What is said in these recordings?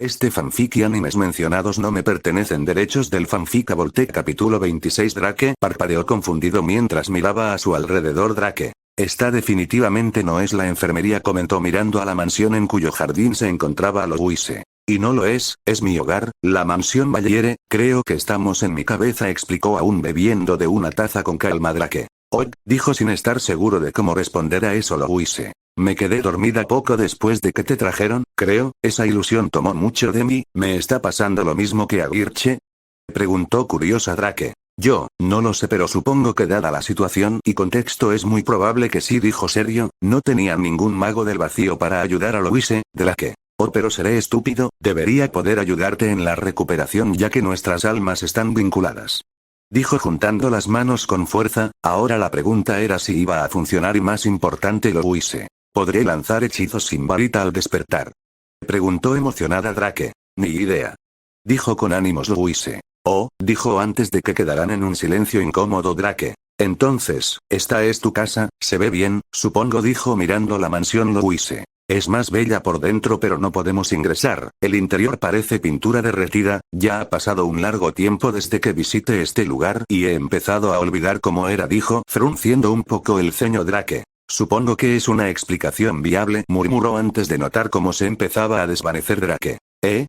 Este fanfic y animes mencionados no me pertenecen. Derechos del fanfic a Voltec. Capítulo 26. Drake parpadeó confundido mientras miraba a su alrededor. Drake. Esta definitivamente no es la enfermería, comentó mirando a la mansión en cuyo jardín se encontraba Louise. Y no lo es mi hogar, la mansión Valiere. Creo que estamos en mi cabeza, explicó aún bebiendo de una taza con calma Drake. Oye, dijo sin estar seguro de cómo responder a eso Louise. Me quedé dormida poco después de que te trajeron, creo, esa ilusión tomó mucho de mí. ¿Me está pasando lo mismo que a Girche?, preguntó curiosa Drake. Yo, no lo sé, pero supongo que dada la situación y contexto es muy probable que sí, dijo serio. No tenía ningún mago del vacío para ayudar a Louise, Drake. Oh, pero seré estúpido, debería poder ayudarte en la recuperación ya que nuestras almas están vinculadas. Dijo juntando las manos con fuerza. Ahora la pregunta era si iba a funcionar y más importante Louise. ¿Podré lanzar hechizos sin varita al despertar?, preguntó emocionada Drake. Ni idea, dijo con ánimos Louise. Oh, dijo antes de que quedaran en un silencio incómodo Drake. Entonces, esta es tu casa, se ve bien, supongo, dijo mirando la mansión Louise. Es más bella por dentro pero no podemos ingresar, el interior parece pintura derretida, ya ha pasado un largo tiempo desde que visité este lugar y he empezado a olvidar cómo era, dijo frunciendo un poco el ceño Drake. Supongo que es una explicación viable, murmuró antes de notar cómo se empezaba a desvanecer Drake.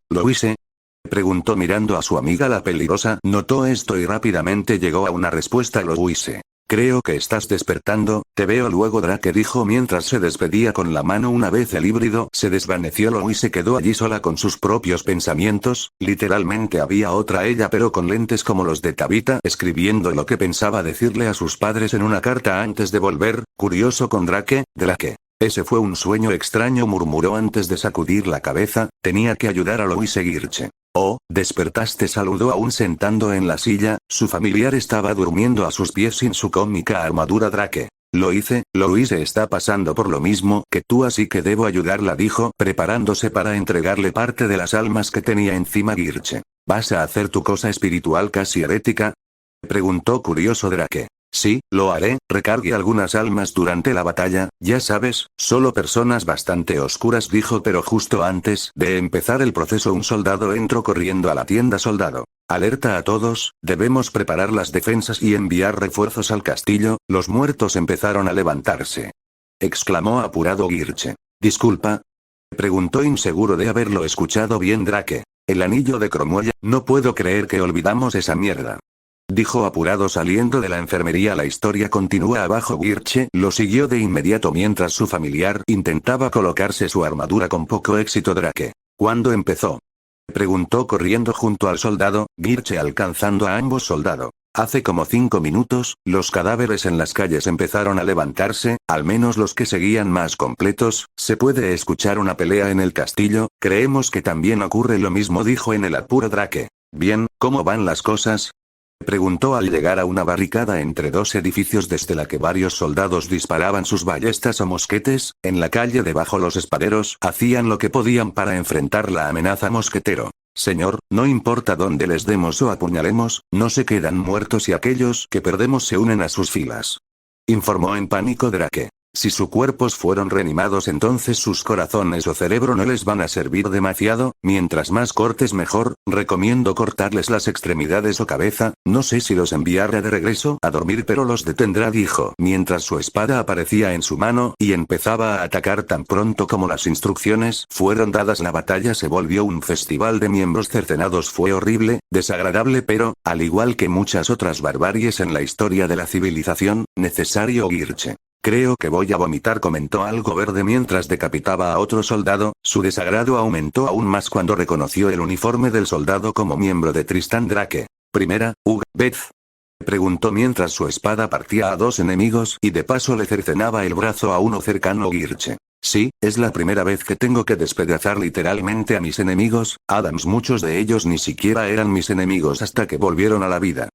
Louise?, preguntó mirando a su amiga la peligrosa. Notó esto y rápidamente llegó a una respuesta Louise. Creo que estás despertando, te veo luego, Drake dijo mientras se despedía con la mano. Una vez el híbrido se desvaneció, Louise quedó allí sola con sus propios pensamientos. Literalmente había otra ella pero con lentes como los de Tabitha, escribiendo lo que pensaba decirle a sus padres en una carta antes de volver. Curioso con Drake. Drake. Ese fue un sueño extraño, murmuró antes de sacudir la cabeza. Tenía que ayudar a Louise Girche. Oh, despertaste, saludó aún sentando en la silla. Su familiar estaba durmiendo a sus pies sin su cómica armadura. Drake. Lo hice, Louise está pasando por lo mismo que tú, así que debo ayudarla, dijo, preparándose para entregarle parte de las almas que tenía encima Girche. ¿Vas a hacer tu cosa espiritual casi herética?, preguntó curioso Drake. Sí, lo haré, recargué algunas almas durante la batalla, ya sabes, solo personas bastante oscuras, dijo, pero justo antes de empezar el proceso un soldado entró corriendo a la tienda. Soldado. Alerta a todos, debemos preparar las defensas y enviar refuerzos al castillo. Los muertos empezaron a levantarse, exclamó apurado Girche. Disculpa, preguntó inseguro de haberlo escuchado bien Drake. El anillo de Cromwell, no puedo creer que olvidamos esa mierda, dijo apurado saliendo de la enfermería. La historia continúa abajo. Girche lo siguió de inmediato mientras su familiar intentaba colocarse su armadura con poco éxito. Drake. ¿Cuándo empezó?, preguntó corriendo junto al soldado, Girche alcanzando a ambos. Soldado. Hace como 5 minutos, los cadáveres en las calles empezaron a levantarse, al menos los que seguían más completos. Se puede escuchar una pelea en el castillo. Creemos que también ocurre lo mismo, dijo en el apuro Drake. Bien, ¿cómo van las cosas?, preguntó al llegar a una barricada entre dos edificios desde la que varios soldados disparaban sus ballestas o mosquetes. En la calle debajo los espaderos hacían lo que podían para enfrentar la amenaza. Mosquetero. Señor, no importa dónde les demos o apuñalemos, no se quedan muertos y aquellos que perdemos se unen a sus filas, informó en pánico Drake. Si sus cuerpos fueron reanimados, entonces sus corazones o cerebro no les van a servir demasiado. Mientras más cortes mejor, recomiendo cortarles las extremidades o cabeza. No sé si los enviaré de regreso a dormir, pero los detendrá, dijo mientras su espada aparecía en su mano y empezaba a atacar tan pronto como las instrucciones fueron dadas. La batalla se volvió un festival de miembros cercenados. Fue horrible, desagradable, pero, al igual que muchas otras barbaries en la historia de la civilización, necesario. Girche. Creo que voy a vomitar, comentó algo verde mientras decapitaba a otro soldado. Su desagrado aumentó aún más cuando reconoció el uniforme del soldado como miembro de Tristan. Drake. Primera, Beth, preguntó mientras su espada partía a dos enemigos y de paso le cercenaba el brazo a uno cercano. Girche. Sí, es la primera vez que tengo que despedazar literalmente a mis enemigos, Adams. Muchos de ellos ni siquiera eran mis enemigos hasta que volvieron a la vida,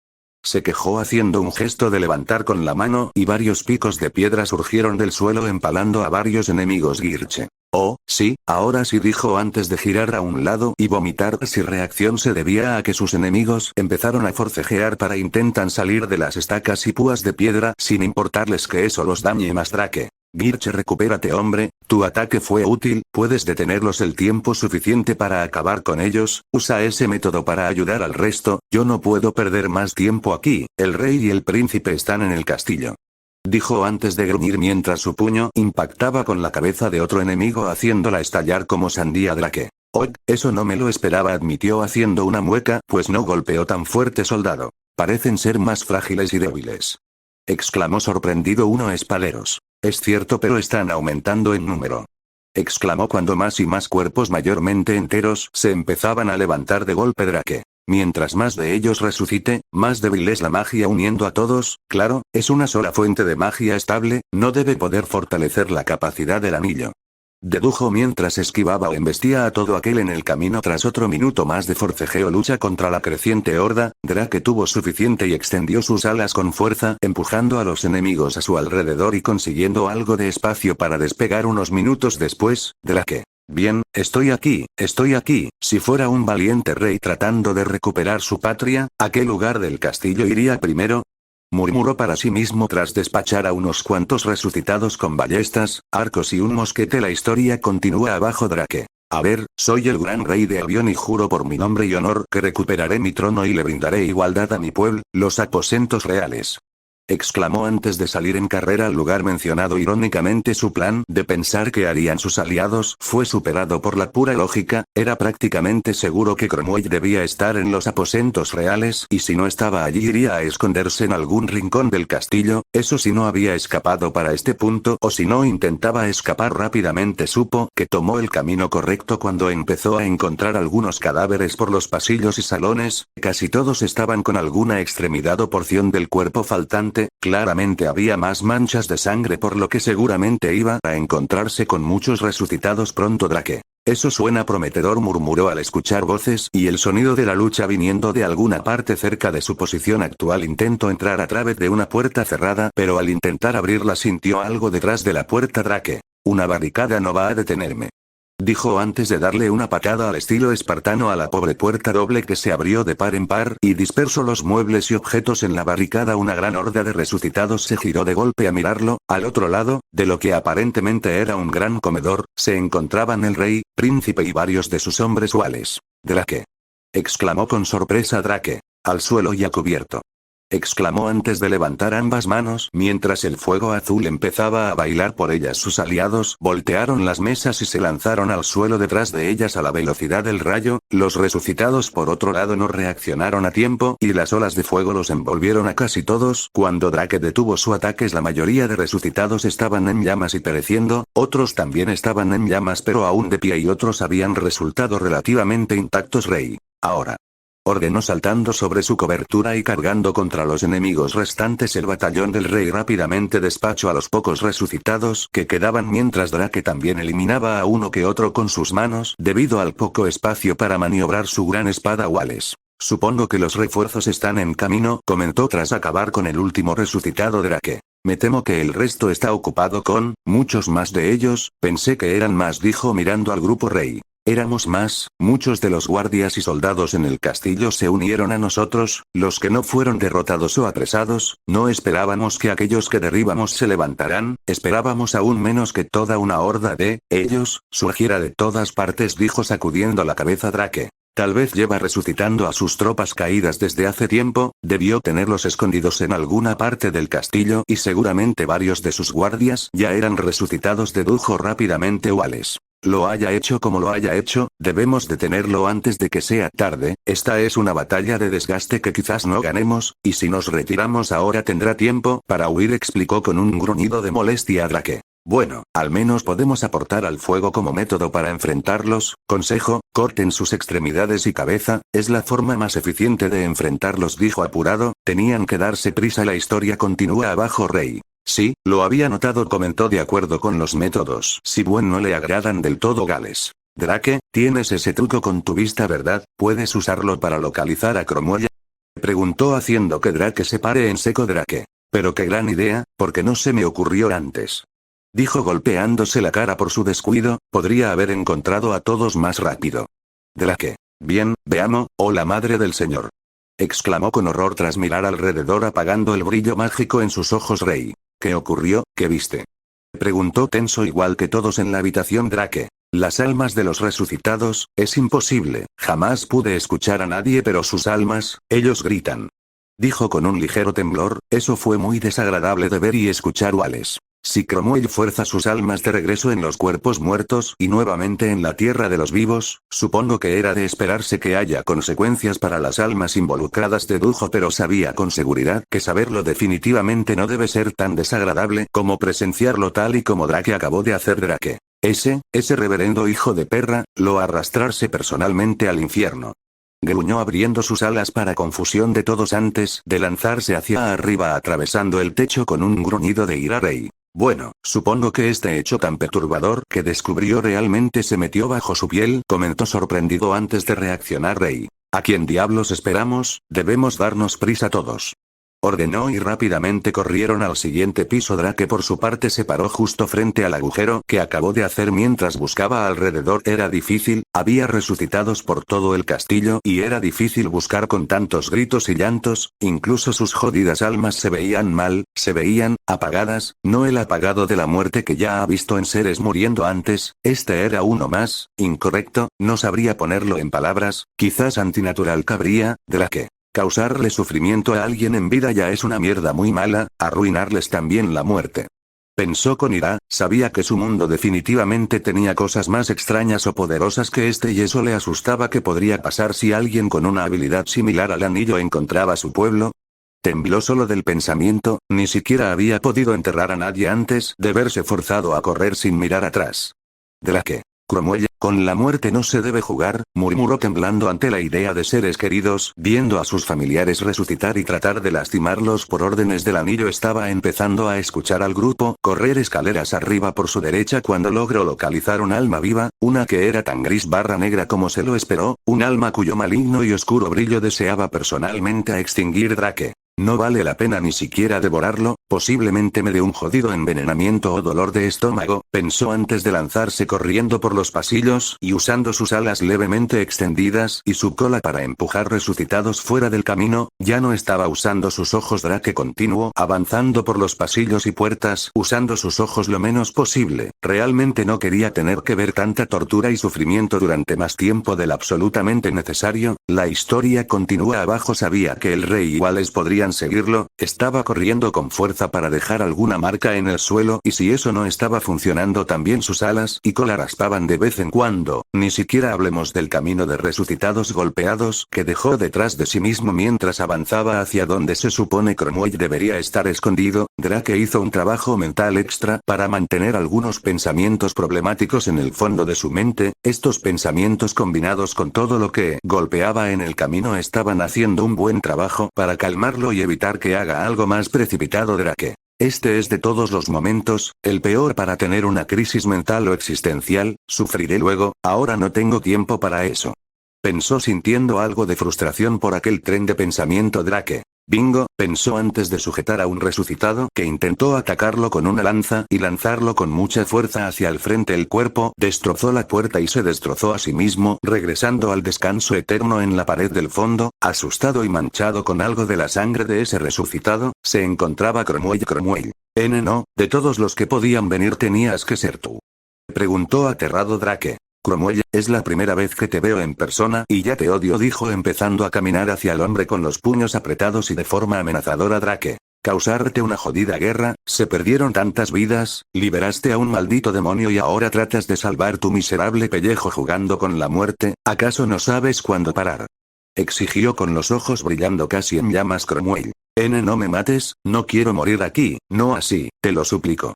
se quejó haciendo un gesto de levantar con la mano y varios picos de piedra surgieron del suelo empalando a varios enemigos. Girche. Oh, sí, ahora sí, dijo antes de girar a un lado y vomitar. Su reacción se debía a que sus enemigos empezaron a forcejear para intentar salir de las estacas y púas de piedra sin importarles que eso los dañe más. Drake. Girche, recupérate, hombre, tu ataque fue útil, puedes detenerlos el tiempo suficiente para acabar con ellos, usa ese método para ayudar al resto, yo no puedo perder más tiempo aquí, el rey y el príncipe están en el castillo. Dijo antes de gruñir mientras su puño impactaba con la cabeza de otro enemigo haciéndola estallar como sandía Drake. Oh, eso no me lo esperaba, admitió haciendo una mueca, pues no golpeó tan fuerte, soldado. Parecen ser más frágiles y débiles. Exclamó sorprendido uno espaleros. Es cierto, pero están aumentando en número. Exclamó cuando más y más cuerpos mayormente enteros se empezaban a levantar de golpe Drake. Mientras más de ellos resucite, más débil es la magia uniendo a todos, claro, es una sola fuente de magia estable, no debe poder fortalecer la capacidad del anillo. Dedujo mientras esquivaba o embestía a todo aquel en el camino. Tras otro minuto más de forcejeo lucha contra la creciente horda, Drake tuvo suficiente y extendió sus alas con fuerza, empujando a los enemigos a su alrededor y consiguiendo algo de espacio para despegar unos minutos después. Drake. Bien, estoy aquí, si fuera un valiente rey tratando de recuperar su patria, ¿a qué lugar del castillo iría primero? Murmuró para sí mismo tras despachar a unos cuantos resucitados con ballestas, arcos y un mosquete. La historia continúa abajo. Drake. A ver, soy el gran rey de Albion y juro por mi nombre y honor que recuperaré mi trono y le brindaré igualdad a mi pueblo, los aposentos reales. Exclamó antes de salir en carrera al lugar mencionado. Irónicamente, su plan de pensar que harían sus aliados fue superado por la pura lógica, era prácticamente seguro que Cromwell debía estar en los aposentos reales y si no estaba allí iría a esconderse en algún rincón del castillo, eso si no había escapado para este punto o si no intentaba escapar rápidamente. Supo que tomó el camino correcto cuando empezó a encontrar algunos cadáveres por los pasillos y salones, casi todos estaban con alguna extremidad o porción del cuerpo faltante. Claramente había más manchas de sangre, por lo que seguramente iba a encontrarse con muchos resucitados pronto. Drake. Eso suena prometedor, murmuró al escuchar voces y el sonido de la lucha viniendo de alguna parte cerca de su posición actual. Intentó entrar a través de una puerta cerrada, pero al intentar abrirla sintió algo detrás de la puerta. Drake. Una barricada no va a detenerme. Dijo antes de darle una patada al estilo espartano a la pobre puerta doble que se abrió de par en par y dispersó los muebles y objetos en la barricada. Una gran horda de resucitados se giró de golpe a mirarlo. Al otro lado, de lo que aparentemente era un gran comedor, se encontraban el rey, príncipe y varios de sus hombres usuales. Drake. Exclamó con sorpresa Drake. Al suelo y a cubierto. Exclamó antes de levantar ambas manos mientras el fuego azul empezaba a bailar por ellas. Sus aliados voltearon las mesas y se lanzaron al suelo detrás de ellas a la velocidad del rayo. Los resucitados por otro lado no reaccionaron a tiempo y las olas de fuego los envolvieron a casi todos. Cuando Drake detuvo su ataque, la mayoría de resucitados estaban en llamas y pereciendo, otros también estaban en llamas pero aún de pie y otros habían resultado relativamente intactos. Rey. Ahora. Ordenó saltando sobre su cobertura y cargando contra los enemigos restantes. El batallón del rey rápidamente despachó a los pocos resucitados que quedaban mientras Drake también eliminaba a uno que otro con sus manos debido al poco espacio para maniobrar su gran espada Wallace. Supongo que los refuerzos están en camino, comentó tras acabar con el último resucitado Drake. Me temo que el resto está ocupado con muchos más de ellos, pensé que eran más, dijo mirando al grupo rey. Éramos más, muchos de los guardias y soldados en el castillo se unieron a nosotros, los que no fueron derrotados o apresados, no esperábamos que aquellos que derribamos se levantaran, esperábamos aún menos que toda una horda de ellos surgiera de todas partes, dijo sacudiendo la cabeza Drake. Tal vez lleva resucitando a sus tropas caídas desde hace tiempo, debió tenerlos escondidos en alguna parte del castillo y seguramente varios de sus guardias ya eran resucitados, dedujo rápidamente Wallace. Lo haya hecho como lo haya hecho, debemos detenerlo antes de que sea tarde. Esta es una batalla de desgaste que quizás no ganemos, y si nos retiramos ahora tendrá tiempo para huir, explicó con un gruñido de molestia a Drake. Bueno, al menos podemos aportar al fuego como método para enfrentarlos. Consejo, corten sus extremidades y cabeza, es la forma más eficiente de enfrentarlos, dijo apurado. Tenían que darse prisa. La historia continúa abajo. Rey. Sí, lo había notado, comentó de acuerdo con los métodos. Si buen no le agradan del todo Gales. Drake, tienes ese truco con tu vista, ¿verdad? ¿Puedes usarlo para localizar a Cromwell? Preguntó haciendo que Drake se pare en seco. Drake. Pero qué gran idea, porque no se me ocurrió antes. Dijo golpeándose la cara por su descuido, podría haber encontrado a todos más rápido. Drake. Bien, veamos, oh la madre del señor. Exclamó con horror tras mirar alrededor apagando el brillo mágico en sus ojos. Rey. ¿Qué ocurrió? ¿Qué viste? Preguntó tenso igual que todos en la habitación Drake. Las almas de los resucitados, es imposible, jamás pude escuchar a nadie pero sus almas, ellos gritan. Dijo con un ligero temblor, eso fue muy desagradable de ver y escuchar Wallace. Si Cromwell fuerza sus almas de regreso en los cuerpos muertos y nuevamente en la tierra de los vivos, supongo que era de esperarse que haya consecuencias para las almas involucradas, dedujo, pero sabía con seguridad que saberlo definitivamente no debe ser tan desagradable como presenciarlo tal y como Drake acabó de hacer. Drake. Ese reverendo hijo de perra, lo arrastrarse personalmente al infierno. Gruñó abriendo sus alas para confusión de todos antes de lanzarse hacia arriba atravesando el techo con un gruñido de ira. Rey. Bueno, supongo que este hecho tan perturbador que descubrió realmente se metió bajo su piel, comentó sorprendido antes de reaccionar Rey. ¿A quién diablos esperamos? Debemos darnos prisa todos. Ordenó y rápidamente corrieron al siguiente piso. Drake por su parte se paró justo frente al agujero que acabó de hacer mientras buscaba alrededor. Era difícil, había resucitados por todo el castillo y era difícil buscar con tantos gritos y llantos, incluso sus jodidas almas se veían mal, se veían apagadas, no el apagado de la muerte que ya ha visto en seres muriendo antes, este era uno más, incorrecto, no sabría ponerlo en palabras, quizás antinatural cabría, Drake. Causarle sufrimiento a alguien en vida ya es una mierda muy mala, arruinarles también la muerte. Pensó con ira, sabía que su mundo definitivamente tenía cosas más extrañas o poderosas que este y eso le asustaba. ¿Qué podría pasar si alguien con una habilidad similar al anillo encontraba su pueblo? Tembló solo del pensamiento, ni siquiera había podido enterrar a nadie antes de verse forzado a correr sin mirar atrás. Drake. Cromwell, con la muerte no se debe jugar, murmuró temblando ante la idea de seres queridos, viendo a sus familiares resucitar y tratar de lastimarlos por órdenes del anillo. Estaba empezando a escuchar al grupo correr escaleras arriba por su derecha cuando logró localizar un alma viva, una que era tan gris/negra como se lo esperó, un alma cuyo maligno y oscuro brillo deseaba personalmente a extinguir. Drake. No vale la pena ni siquiera devorarlo, posiblemente me dé un jodido envenenamiento o dolor de estómago, pensó antes de lanzarse corriendo por los pasillos y usando sus alas levemente extendidas y su cola para empujar resucitados fuera del camino. Ya no estaba usando sus ojos. Drake continuó avanzando por los pasillos y puertas usando sus ojos lo menos posible, realmente no quería tener que ver tanta tortura y sufrimiento durante más tiempo del absolutamente necesario. La historia continúa abajo. Sabía que el rey y Wallace podrían seguirlo, estaba corriendo con fuerza para dejar alguna marca en el suelo y si eso no estaba funcionando también sus alas y cola raspaban de vez en cuando, ni siquiera hablemos del camino de resucitados golpeados que dejó detrás de sí mismo mientras avanzaba hacia donde se supone Cromwell debería estar escondido. Drake hizo un trabajo mental extra para mantener algunos pensamientos problemáticos en el fondo de su mente, estos pensamientos combinados con todo lo que golpeaba en el camino estaban haciendo un buen trabajo para calmarlo y evitar que haga algo más precipitado. Drake. Este es de todos los momentos, el peor para tener una crisis mental o existencial, sufriré luego, ahora no tengo tiempo para eso. Pensó sintiendo algo de frustración por aquel tren de pensamiento. Drake. Bingo, pensó antes de sujetar a un resucitado que intentó atacarlo con una lanza y lanzarlo con mucha fuerza hacia el frente. El cuerpo destrozó la puerta y se destrozó a sí mismo, regresando al descanso eterno en la pared del fondo, asustado y manchado con algo de la sangre de ese resucitado, se encontraba Cromwell. Cromwell. No, de todos los que podían venir tenías que ser tú. Preguntó aterrado Drake. Cromwell, es la primera vez que te veo en persona y ya te odio, dijo empezando a caminar hacia el hombre con los puños apretados y de forma amenazadora. Drake. Causarte una jodida guerra, se perdieron tantas vidas, liberaste a un maldito demonio y ahora tratas de salvar tu miserable pellejo jugando con la muerte, ¿acaso no sabes cuándo parar? Exigió con los ojos brillando casi en llamas Cromwell. No me mates, no quiero morir aquí, no así, te lo suplico.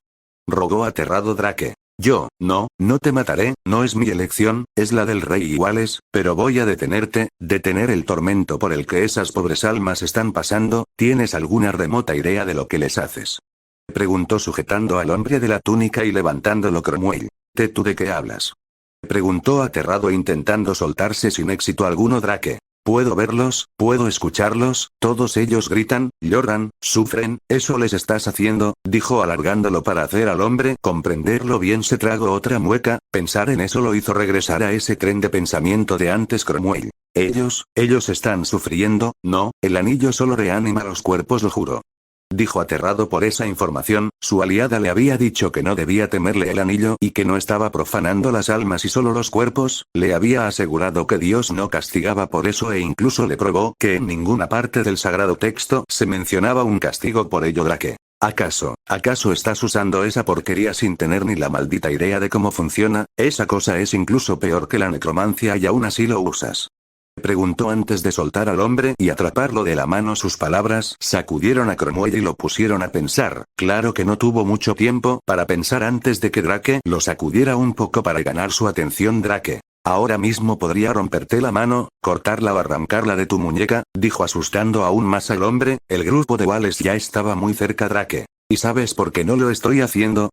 Rogó aterrado Drake. No te mataré, no es mi elección, es la del rey y Wallace, pero voy a detener el tormento por el que esas pobres almas están pasando. ¿Tienes alguna remota idea de lo que les haces? Preguntó sujetando al hombre de la túnica y levantándolo Cromwell. ¿Tú de qué hablas? Preguntó aterrado intentando soltarse sin éxito alguno. Drake. Puedo verlos, puedo escucharlos, todos ellos gritan, lloran, sufren, eso les estás haciendo, dijo alargándolo para hacer al hombre comprenderlo bien. Se tragó otra mueca, pensar en eso lo hizo regresar a ese tren de pensamiento de antes. Cromwell. Ellos están sufriendo, no, el anillo solo reanima los cuerpos, lo juro. dijo aterrado por esa información. Su aliada le había dicho que no debía temerle el anillo y que no estaba profanando las almas y solo los cuerpos, le había asegurado que Dios no castigaba por eso e incluso le probó que en ninguna parte del sagrado texto se mencionaba un castigo por ello. Drake, ¿acaso estás usando esa porquería sin tener ni la maldita idea de cómo funciona? Esa cosa es incluso peor que la necromancia y aún así lo usas. Preguntó antes de soltar al hombre y atraparlo de la mano. Sus palabras sacudieron a Cromwell y lo pusieron a pensar. Claro que no tuvo mucho tiempo para pensar antes de que Drake lo sacudiera un poco para ganar su atención. Drake, ahora mismo podría romperte la mano, cortarla o arrancarla de tu muñeca, dijo asustando aún más al hombre. El grupo de Wallace ya estaba muy cerca. Drake, ¿y sabes por qué no lo estoy haciendo?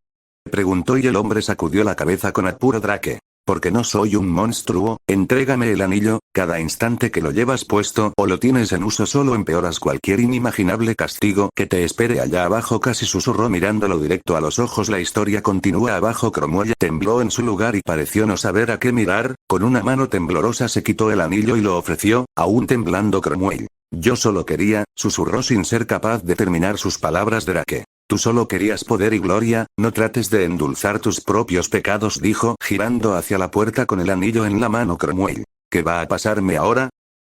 Preguntó y el hombre sacudió la cabeza con apuro. Drake, porque no soy un monstruo. Entrégame el anillo, cada instante que lo llevas puesto o lo tienes en uso solo empeoras cualquier inimaginable castigo que te espere allá abajo. Casi susurró mirándolo directo a los ojos. La historia continúa abajo. Cromwell tembló en su lugar y pareció no saber a qué mirar. Con una mano temblorosa se quitó el anillo y lo ofreció, aún temblando Cromwell. Yo solo quería, susurró sin ser capaz de terminar sus palabras. Drake, tú solo querías poder y gloria, no trates de endulzar tus propios pecados, dijo, girando hacia la puerta con el anillo en la mano. Cromwell, ¿qué va a pasarme ahora?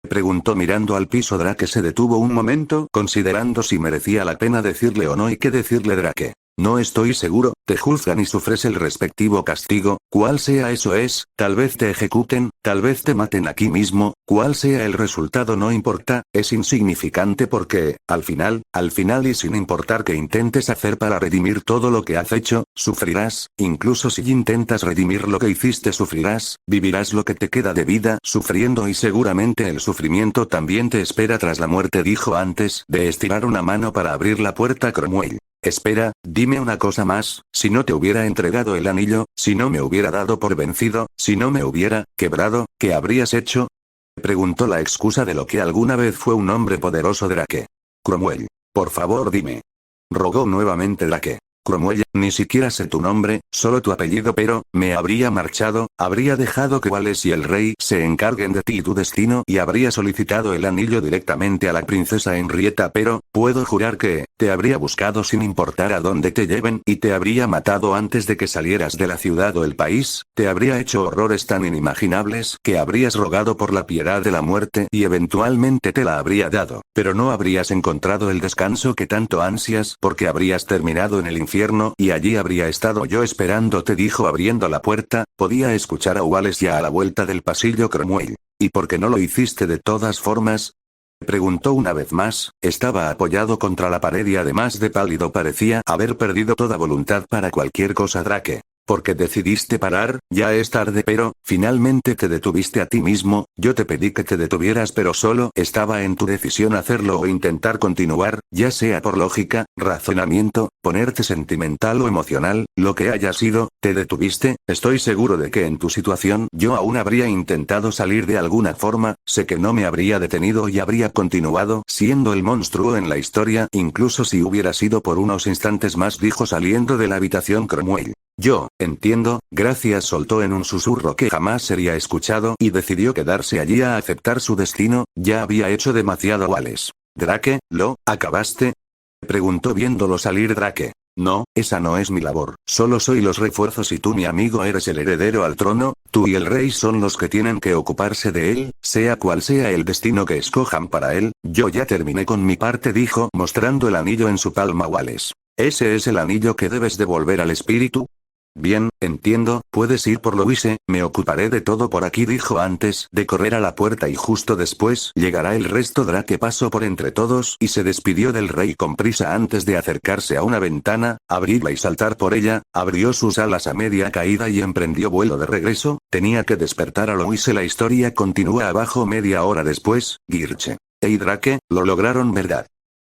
Preguntó mirando al piso. Drake se detuvo un momento, considerando si merecía la pena decirle o no y qué decirle. Drake, no estoy seguro, te juzgan y sufres el respectivo castigo, cual sea eso es, tal vez te ejecuten, tal vez te maten aquí mismo, cual sea el resultado no importa, es insignificante porque, al final y sin importar qué intentes hacer para redimir todo lo que has hecho, sufrirás, incluso si intentas redimir lo que hiciste sufrirás, vivirás lo que te queda de vida sufriendo y seguramente el sufrimiento también te espera tras la muerte, dijo antes de estirar una mano para abrir la puerta. Cromwell, espera, dime una cosa más, si no te hubiera entregado el anillo, si no me hubiera dado por vencido, si no me hubiera quebrado, ¿qué habrías hecho? Preguntó la excusa de lo que alguna vez fue un hombre poderoso. Drake, Cromwell, por favor dime. Rogó nuevamente Drake. Cromwell, ni siquiera sé tu nombre, solo tu apellido, pero, me habría marchado, habría dejado que Wallace y el rey se encarguen de ti y tu destino y habría solicitado el anillo directamente a la princesa Henrietta, pero, puedo jurar que, te habría buscado sin importar a dónde te lleven y te habría matado antes de que salieras de la ciudad o el país, te habría hecho horrores tan inimaginables que habrías rogado por la piedad de la muerte y eventualmente te la habría dado, pero no habrías encontrado el descanso que tanto ansias porque habrías terminado en el infierno y allí habría estado yo esperándote, dijo abriendo la puerta. Podía escuchar a Wallace ya a la vuelta del pasillo. Cromwell, ¿y por qué no lo hiciste de todas formas? Preguntó una vez más. Estaba apoyado contra la pared y además de pálido parecía haber perdido toda voluntad para cualquier cosa. Drake, porque decidiste parar, ya es tarde, pero, finalmente te detuviste a ti mismo. Yo te pedí que te detuvieras pero solo estaba en tu decisión hacerlo o intentar continuar, ya sea por lógica, razonamiento, ponerte sentimental o emocional, lo que haya sido, te detuviste. Estoy seguro de que en tu situación yo aún habría intentado salir de alguna forma, sé que no me habría detenido y habría continuado siendo el monstruo en la historia, incluso si hubiera sido por unos instantes más, dijo saliendo de la habitación Cromwell. Yo, entiendo, gracias, soltó en un susurro que jamás sería escuchado y decidió quedarse allí a aceptar su destino. Ya había hecho demasiado. Wallace. Drake, ¿lo acabaste? Preguntó viéndolo salir. Drake, no, esa no es mi labor, solo soy los refuerzos y tú, mi amigo, eres el heredero al trono, tú y el rey son los que tienen que ocuparse de él, sea cual sea el destino que escojan para él. Yo ya terminé con mi parte, dijo mostrando el anillo en su palma. Wallace, ¿ese es el anillo que debes devolver al espíritu? Bien, entiendo, puedes ir por Louise, me ocuparé de todo por aquí, dijo antes de correr a la puerta, y justo después llegará el resto. Drake pasó por entre todos y se despidió del rey con prisa antes de acercarse a una ventana, abrirla y saltar por ella. Abrió sus alas a media caída y emprendió vuelo de regreso. Tenía que despertar a Louise. La historia continúa abajo media hora después. Girche. Hey Drake, lo lograron, ¿verdad?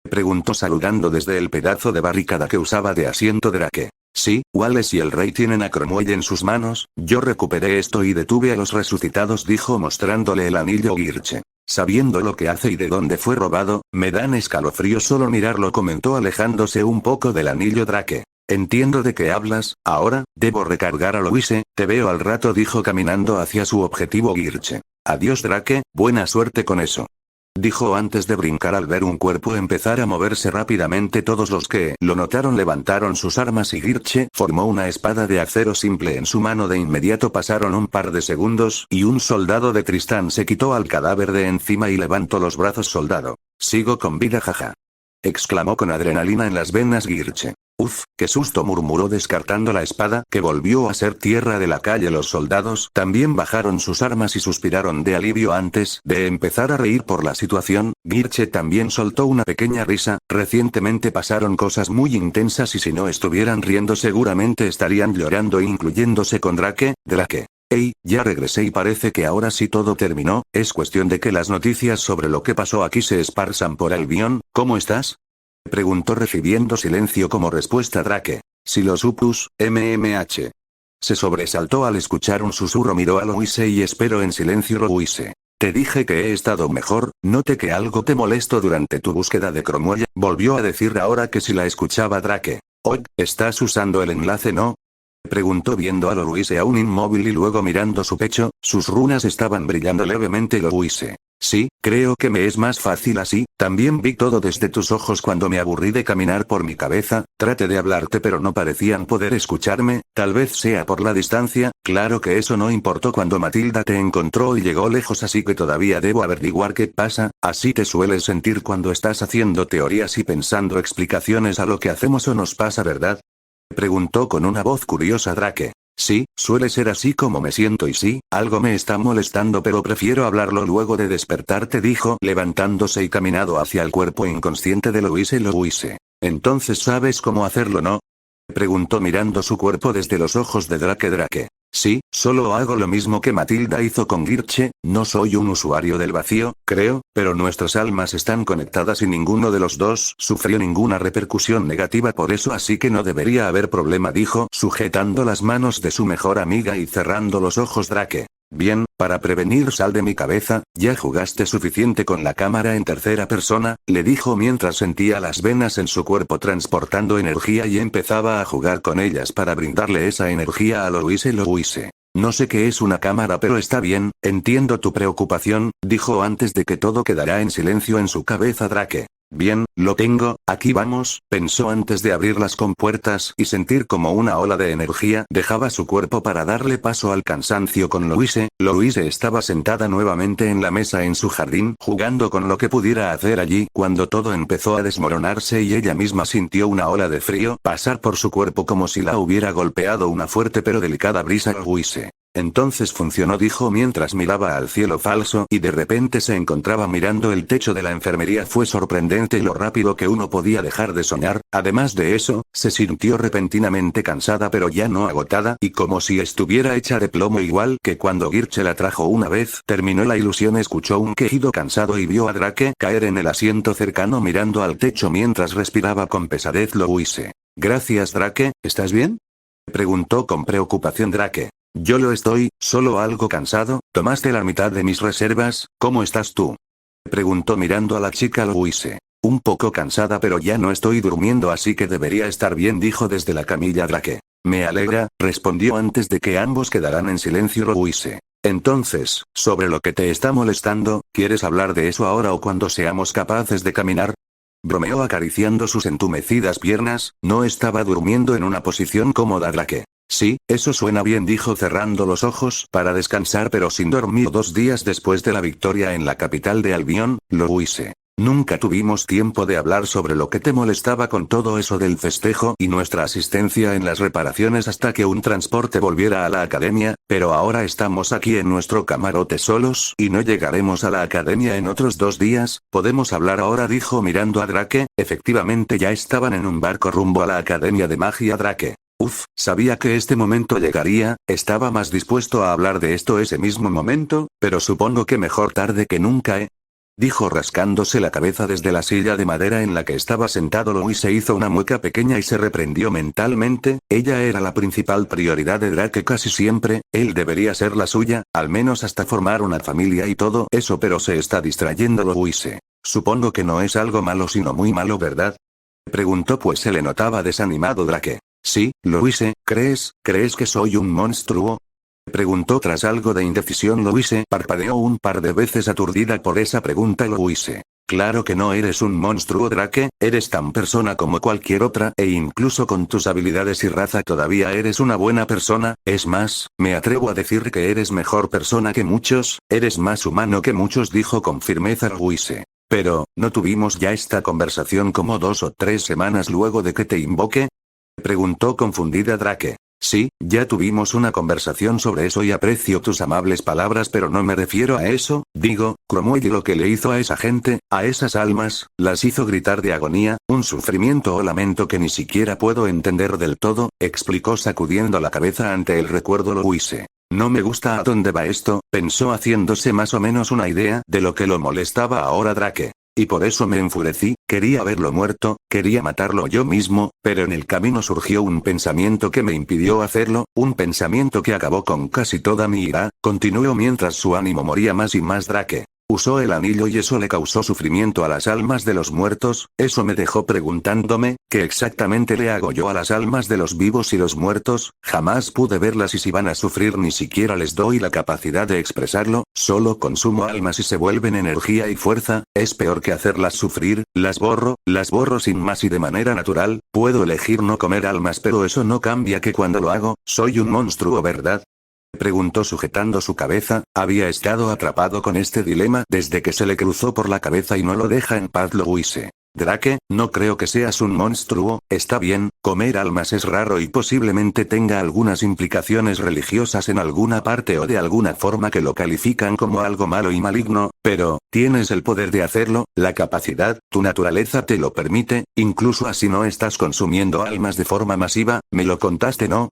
Preguntó saludando desde el pedazo de barricada que usaba de asiento Drake. Sí, Wallace y el rey tienen a Cromwell en sus manos, yo recuperé esto y detuve a los resucitados, dijo mostrándole el anillo Girche. Sabiendo lo que hace y de dónde fue robado, me dan escalofríos solo mirarlo, comentó alejándose un poco del anillo Drake. Entiendo de qué hablas, ahora, debo recargar a Louise, te veo al rato, dijo caminando hacia su objetivo Girche. Adiós Drake, buena suerte con eso. dijo antes de brincar al ver un cuerpo empezar a moverse rápidamente. Todos los que lo notaron levantaron sus armas y Girche formó una espada de acero simple en su mano. De inmediato pasaron un par de segundos y un soldado de Tristán se quitó al cadáver de encima y levantó los brazos. Soldado. Sigo con vida, jaja. Exclamó con adrenalina en las venas Girche. Uf, qué susto, murmuró descartando la espada que volvió a ser tierra de la calle. Los soldados también bajaron sus armas y suspiraron de alivio. Antes de empezar a reír por la situación, Girche también soltó una pequeña risa. Recientemente pasaron cosas muy intensas y si no estuvieran riendo seguramente estarían llorando, incluyéndose con Drake. Hey, ya regresé y parece que ahora sí todo terminó. Es cuestión de que las noticias sobre lo que pasó aquí se esparzan por Albion. ¿Cómo estás?, preguntó recibiendo silencio como respuesta Drake. Silosupus, MMH. Se sobresaltó al escuchar un susurro. Miró a Louise y esperó en silencio. Louise. Te dije que he estado mejor. Noté que algo te molestó durante tu búsqueda de Cromwell. Volvió a decir ahora que si la escuchaba Drake. Oye, ¿estás usando el enlace, no?, preguntó viendo a Louise aún inmóvil y luego mirando su pecho. Sus runas estaban brillando levemente. Louise. Sí, creo que me es más fácil así. También vi todo desde tus ojos cuando me aburrí de caminar por mi cabeza. Traté de hablarte pero no parecían poder escucharme. Tal vez sea por la distancia. Claro que eso no importó cuando Matilda te encontró y llegó lejos, así que todavía debo averiguar qué pasa. Así te sueles sentir cuando estás haciendo teorías y pensando explicaciones a lo que hacemos o nos pasa, ¿verdad?, preguntó con una voz curiosa Drake. Sí, suele ser así como me siento y sí, algo me está molestando pero prefiero hablarlo luego de despertarte, dijo levantándose y caminando hacia el cuerpo inconsciente de Louise. Louise. Entonces sabes cómo hacerlo, ¿no?, preguntó mirando su cuerpo desde los ojos de Drake. Sí, solo hago lo mismo que Matilda hizo con Girche. No soy un usuario del vacío, creo, pero nuestras almas están conectadas y ninguno de los dos sufrió ninguna repercusión negativa por eso, así que no debería haber problema, dijo sujetando las manos de su mejor amiga y cerrando los ojos Drake. Bien, para prevenir sal de mi cabeza, ya jugaste suficiente con la cámara en tercera persona, le dijo mientras sentía las venas en su cuerpo transportando energía y empezaba a jugar con ellas para brindarle esa energía a Louise. Louise. No sé qué es una cámara pero está bien, entiendo tu preocupación, dijo antes de que todo quedara en silencio en su cabeza Drake. Bien, lo tengo, aquí vamos, pensó antes de abrir las compuertas y sentir como una ola de energía dejaba su cuerpo para darle paso al cansancio con Louise. Louise estaba sentada nuevamente en la mesa en su jardín jugando con lo que pudiera hacer allí cuando todo empezó a desmoronarse y ella misma sintió una ola de frío pasar por su cuerpo como si la hubiera golpeado una fuerte pero delicada brisa. Louise. Entonces funcionó, dijo mientras miraba al cielo falso y de repente se encontraba mirando el techo de la enfermería. Fue sorprendente lo rápido que uno podía dejar de soñar. Además de eso, se sintió repentinamente cansada pero ya no agotada y como si estuviera hecha de plomo, igual que cuando Girche la trajo una vez. Terminó la ilusión, escuchó un quejido cansado y vio a Drake caer en el asiento cercano mirando al techo mientras respiraba con pesadez. Louise. Gracias Drake, ¿estás bien?, preguntó con preocupación Drake. Yo lo estoy, solo algo cansado. ¿Tomaste la mitad de mis reservas? ¿Cómo estás tú?, preguntó mirando a la chica. Louise. Un poco cansada pero ya no estoy durmiendo así que debería estar bien, dijo desde la camilla Drake. Me alegra, respondió antes de que ambos quedaran en silencio. Louise. Entonces, sobre lo que te está molestando, ¿quieres hablar de eso ahora o cuando seamos capaces de caminar?, bromeó acariciando sus entumecidas piernas. No estaba durmiendo en una posición cómoda Drake. Sí, eso suena bien, dijo cerrando los ojos para descansar pero sin dormir 2 días después de la victoria en la capital de Albion. Louise. Nunca tuvimos tiempo de hablar sobre lo que te molestaba con todo eso del festejo y nuestra asistencia en las reparaciones hasta que un transporte volviera a la academia, pero ahora estamos aquí en nuestro camarote solos y no llegaremos a la academia en otros 2 días. Podemos hablar ahora, dijo mirando a Drake. Efectivamente ya estaban en un barco rumbo a la academia de magia. Drake. Uf, sabía que este momento llegaría, estaba más dispuesto a hablar de esto ese mismo momento, pero supongo que mejor tarde que nunca, dijo rascándose la cabeza desde la silla de madera en la que estaba sentado. Louise hizo una mueca pequeña y se reprendió mentalmente. Ella era la principal prioridad de Drake casi siempre, él debería ser la suya, al menos hasta formar una familia y todo eso, pero se está distrayendo. Louise. Supongo que no es algo malo sino muy malo, ¿verdad?, preguntó pues se le notaba desanimado Drake. Sí, Louise, ¿crees que soy un monstruo?, Preguntó tras algo de indecisión Louise. Parpadeó un par de veces aturdida por esa pregunta Louise. Claro que no eres un monstruo Drake, eres tan persona como cualquier otra e incluso con tus habilidades y raza todavía eres una buena persona, es más, me atrevo a decir que eres mejor persona que muchos, eres más humano que muchos dijo con firmeza Louise. Pero, ¿no tuvimos ya esta conversación como 2 o 3 semanas luego de que te invoqué? Preguntó confundida Drake. Sí, ya tuvimos una conversación sobre eso y aprecio tus amables palabras pero no me refiero a eso, digo, Cromwell lo que le hizo a esa gente, a esas almas, las hizo gritar de agonía, un sufrimiento o lamento que ni siquiera puedo entender del todo, explicó sacudiendo la cabeza ante el recuerdo Louise. No me gusta a dónde va esto, pensó haciéndose más o menos una idea de lo que lo molestaba ahora Drake. Y por eso me enfurecí, quería verlo muerto, quería matarlo yo mismo, pero en el camino surgió un pensamiento que me impidió hacerlo, un pensamiento que acabó con casi toda mi ira, continuó mientras su ánimo moría más y más Drake. Usó el anillo y eso le causó sufrimiento a las almas de los muertos, eso me dejó preguntándome, ¿qué exactamente le hago yo a las almas de los vivos y los muertos? Jamás pude verlas y si van a sufrir ni siquiera les doy la capacidad de expresarlo, solo consumo almas y se vuelven energía y fuerza, es peor que hacerlas sufrir, las borro sin más y de manera natural, puedo elegir no comer almas pero eso no cambia que cuando lo hago, soy un monstruo ¿verdad? Preguntó sujetando su cabeza, había estado atrapado con este dilema desde que se le cruzó por la cabeza y no lo deja en paz Louise. Drake, no creo que seas un monstruo, está bien, comer almas es raro y posiblemente tenga algunas implicaciones religiosas en alguna parte o de alguna forma que lo califican como algo malo y maligno, pero, tienes el poder de hacerlo, la capacidad, tu naturaleza te lo permite, incluso así no estás consumiendo almas de forma masiva, me lo contaste ¿no?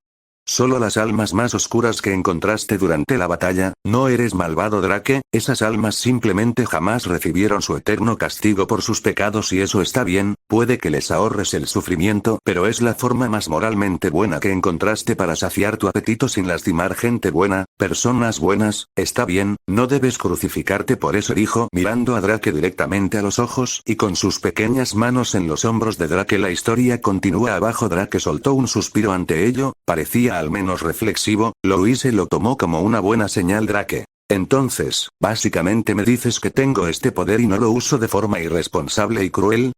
Solo las almas más oscuras que encontraste durante la batalla, no eres malvado Drake, esas almas simplemente jamás recibieron su eterno castigo por sus pecados y eso está bien, puede que les ahorres el sufrimiento, pero es la forma más moralmente buena que encontraste para saciar tu apetito sin lastimar gente buena, personas buenas, está bien, no debes crucificarte por eso dijo mirando a Drake directamente a los ojos y con sus pequeñas manos en los hombros de Drake la historia continúa abajo Drake soltó un suspiro ante ello, parecía al menos reflexivo, Louise lo tomó como una buena señal Drake. Entonces, básicamente me dices que tengo este poder y no lo uso de forma irresponsable y cruel.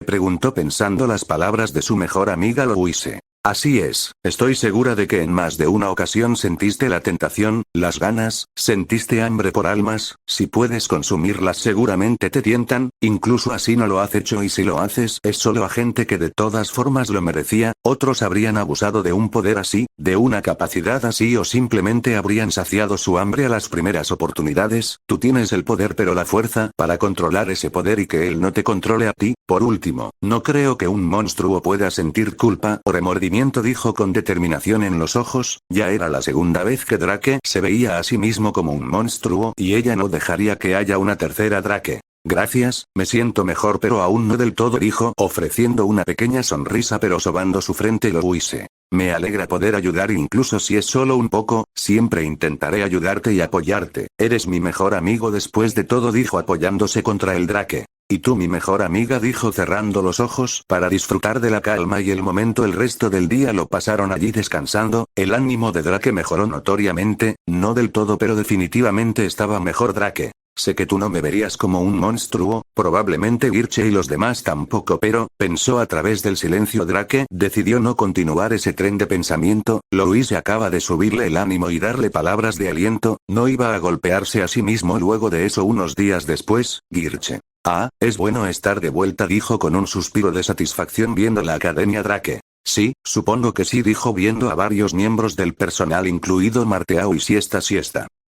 Preguntó pensando las palabras de su mejor amiga Louise. Así es, estoy segura de que en más de una ocasión sentiste la tentación, las ganas, sentiste hambre por almas, si puedes consumirlas seguramente te tientan, incluso así no lo has hecho y si lo haces es solo a gente que de todas formas lo merecía, otros habrían abusado de un poder así, de una capacidad así o simplemente habrían saciado su hambre a las primeras oportunidades, tú tienes el poder pero la fuerza para controlar ese poder y que él no te controle a ti, por último, no creo que un monstruo pueda sentir culpa o remordimiento dijo con determinación en los ojos, ya era la segunda vez que Drake se veía a sí mismo como un monstruo y ella no dejaría que haya una tercera Drake. Gracias, me siento mejor pero aún no del todo dijo ofreciendo una pequeña sonrisa pero sobando su frente Louise. Me alegra poder ayudar incluso si es solo un poco, siempre intentaré ayudarte y apoyarte, eres mi mejor amigo después de todo dijo apoyándose contra el Drake. Y tú mi mejor amiga dijo cerrando los ojos para disfrutar de la calma y el momento el resto del día lo pasaron allí descansando, el ánimo de Drake mejoró notoriamente, no del todo pero definitivamente estaba mejor Drake. Sé que tú no me verías como un monstruo, probablemente Girche y los demás tampoco pero, pensó a través del silencio Drake decidió no continuar ese tren de pensamiento, Louise acaba de subirle el ánimo y darle palabras de aliento, no iba a golpearse a sí mismo luego de eso unos días después, Girche. Ah, es bueno estar de vuelta dijo con un suspiro de satisfacción viendo la academia Drake. Sí, supongo que sí dijo viendo a varios miembros del personal incluido Marteau y Siesta.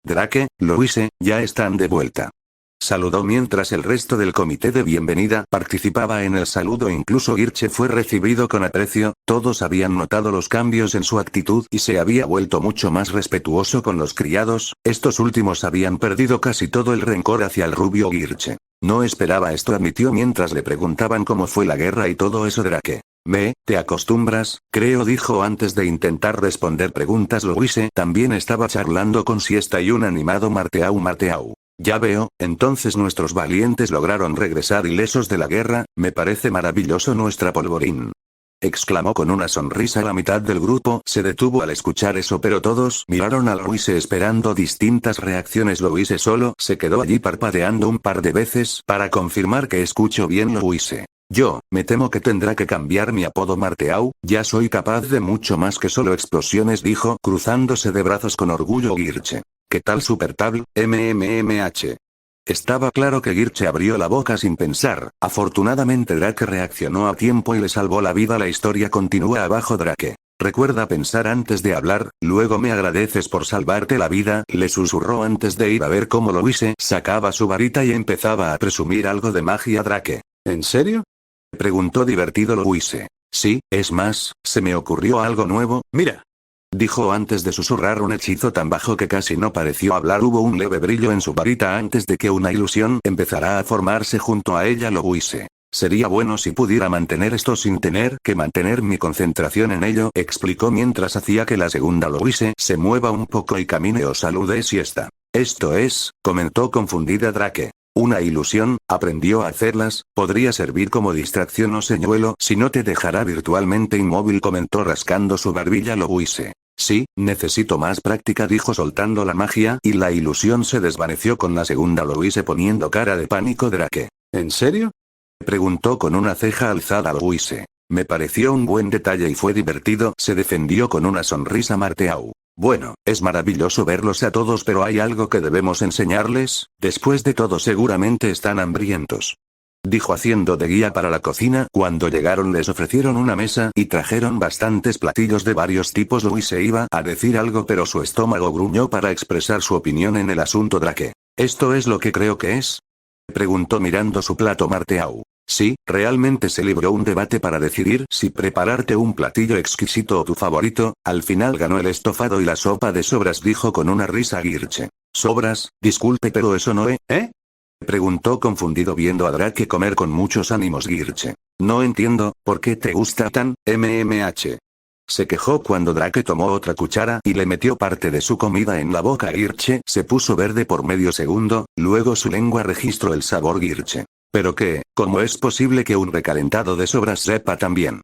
Drake, Louise, ya están de vuelta. Saludó mientras el resto del comité de bienvenida participaba en el saludo incluso Girche fue recibido con aprecio, todos habían notado los cambios en su actitud y se había vuelto mucho más respetuoso con los criados, estos últimos habían perdido casi todo el rencor hacia el rubio Girche. No esperaba esto admitió mientras le preguntaban cómo fue la guerra y todo eso Drake. ¿Te acostumbras? Creo dijo antes de intentar responder preguntas Louise también estaba charlando con Siesta y un animado Marteau. Ya veo, entonces nuestros valientes lograron regresar ilesos de la guerra, me parece maravilloso nuestra polvorín. exclamó con una sonrisa. La mitad del grupo se detuvo al escuchar eso, pero todos miraron a Louise esperando distintas reacciones. Louise solo se quedó allí parpadeando un par de veces para confirmar que escuchó bien. Louise: yo, me temo que tendrá que cambiar mi apodo. Marteau, ya soy capaz de mucho más que solo explosiones, dijo, cruzándose de brazos con orgullo Girche. ¿Qué tal Super Table, MMMH? Estaba claro que Girche abrió la boca sin pensar. Afortunadamente Drake reaccionó a tiempo y le salvó la vida. La historia continúa abajo. Drake: recuerda pensar antes de hablar, luego me agradeces por salvarte la vida, le susurró antes de ir a ver cómo Louise sacaba su varita y empezaba a presumir algo de magia. Drake: ¿en serio?, preguntó divertido Louise. Sí, es más, se me ocurrió algo nuevo, mira, dijo antes de susurrar un hechizo tan bajo que casi no pareció hablar. Hubo un leve brillo en su varita antes de que una ilusión empezara a formarse junto a ella. Louise: sería bueno si pudiera mantener esto sin tener que mantener mi concentración en ello, explicó mientras hacía que la segunda Louise se mueva un poco y camine. O salude siesta. Esto es, comentó confundida Drake. Una ilusión, aprendió a hacerlas, podría servir como distracción o señuelo si no te dejará virtualmente inmóvil, comentó rascando su barbilla Louise. Sí, necesito más práctica, dijo soltando la magia y la ilusión se desvaneció con la segunda Louise poniendo cara de pánico. Drake: ¿en serio?, preguntó con una ceja alzada Louise. Me pareció un buen detalle y fue divertido, se defendió con una sonrisa Marteau. Bueno, es maravilloso verlos a todos, pero hay algo que debemos enseñarles, después de todo seguramente están hambrientos, dijo haciendo de guía para la cocina. Cuando llegaron les ofrecieron una mesa y trajeron bastantes platillos de varios tipos. Louise iba a decir algo pero su estómago gruñó para expresar su opinión en el asunto. Drake: ¿esto es lo que creo que es?, preguntó mirando su plato Marteau. Sí, realmente se libró un debate para decidir si prepararte un platillo exquisito o tu favorito. Al final ganó el estofado y la sopa de sobras, dijo con una risa Girche. ¿Sobras? Disculpe, pero eso no preguntó confundido viendo a Drake comer con muchos ánimos. Girche: no entiendo, ¿por qué te gusta tan, MMH? Se quejó cuando Drake tomó otra cuchara y le metió parte de su comida en la boca. Girche se puso verde por medio segundo, luego su lengua registró el sabor. Girche: ¿pero qué? ¿Cómo es posible que un recalentado de sobras sepa tan bien?,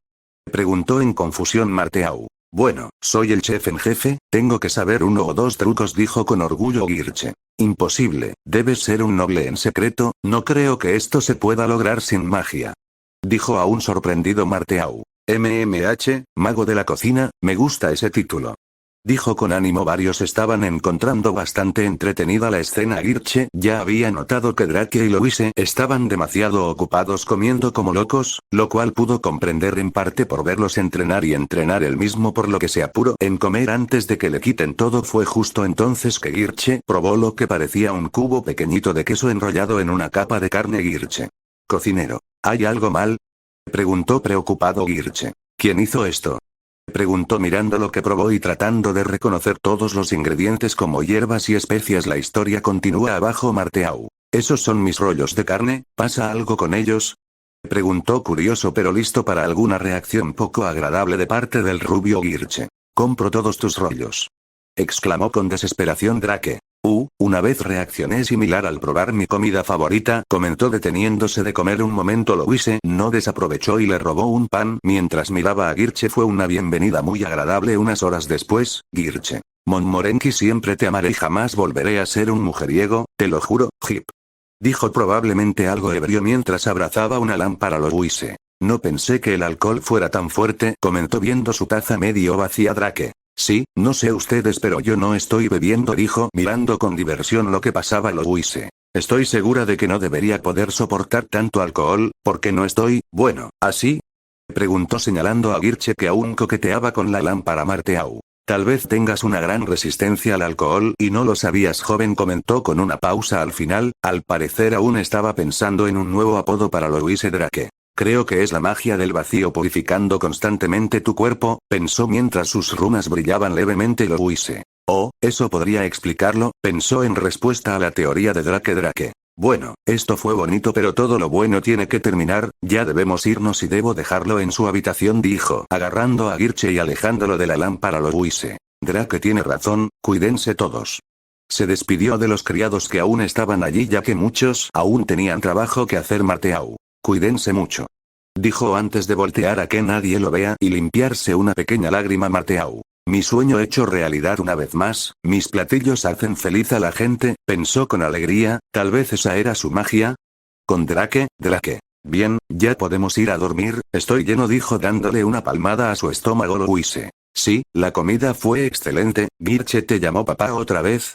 preguntó en confusión Marteau. Bueno, soy el chef en jefe, tengo que saber uno o dos trucos, dijo con orgullo Girche. Imposible, debes ser un noble en secreto, no creo que esto se pueda lograr sin magia, dijo aún sorprendido Marteau. MMH, mago de la cocina, me gusta ese título, dijo con ánimo. Varios estaban encontrando bastante entretenida la escena. Girche ya había notado que Drake y Louise estaban demasiado ocupados comiendo como locos, lo cual pudo comprender en parte por verlos entrenar y entrenar él mismo, por lo que se apuró en comer antes de que le quiten todo. Fue justo entonces que Girche probó lo que parecía un cubo pequeñito de queso enrollado en una capa de carne. Girche: cocinero, ¿hay algo mal?, preguntó preocupado Girche. ¿Quién hizo esto?, preguntó mirando lo que probó y tratando de reconocer todos los ingredientes como hierbas y especias. La historia continúa abajo. Marteau: ¿esos son mis rollos de carne? ¿Pasa algo con ellos?, preguntó curioso pero listo para alguna reacción poco agradable de parte del rubio Girche. Compro todos tus rollos, exclamó con desesperación Drake. Una vez reaccioné similar al probar mi comida favorita, comentó deteniéndose de comer un momento. Louise no desaprovechó y le robó un pan mientras miraba a Girche. Fue una bienvenida muy agradable. Unas horas después, Girche: Montmorency, siempre te amaré y jamás volveré a ser un mujeriego, te lo juro, Hip, dijo probablemente algo ebrio mientras abrazaba una lámpara. Louise: no pensé que el alcohol fuera tan fuerte, comentó viendo su taza medio vacía. Drake: sí, no sé ustedes pero yo no estoy bebiendo, dijo mirando con diversión lo que pasaba. Louise: estoy segura de que no debería poder soportar tanto alcohol, porque no estoy, bueno, así, preguntó señalando a Girche que aún coqueteaba con la lámpara. Marteau: tal vez tengas una gran resistencia al alcohol y no lo sabías, joven, comentó con una pausa al final. Al parecer aún estaba pensando en un nuevo apodo para Louise. Drake: creo que es la magia del vacío purificando constantemente tu cuerpo, pensó mientras sus runas brillaban levemente. Louise: oh, eso podría explicarlo, pensó en respuesta a la teoría de Drake. Bueno, esto fue bonito pero todo lo bueno tiene que terminar, ya debemos irnos y debo dejarlo en su habitación, dijo agarrando a Girche y alejándolo de la lámpara. Louise: Drake tiene razón, cuídense todos. Se despidió de los criados que aún estaban allí ya que muchos aún tenían trabajo que hacer. Marteau: cuídense mucho. dijo antes de voltear a que nadie lo vea y limpiarse una pequeña lágrima Mateau. Mi sueño hecho realidad una vez más, mis platillos hacen feliz a la gente, pensó con alegría, tal vez esa era su magia. Con Drake. Bien, ya podemos ir a dormir, estoy lleno dijo dándole una palmada a su estómago Louise. Sí, la comida fue excelente, Birche te llamó papá otra vez.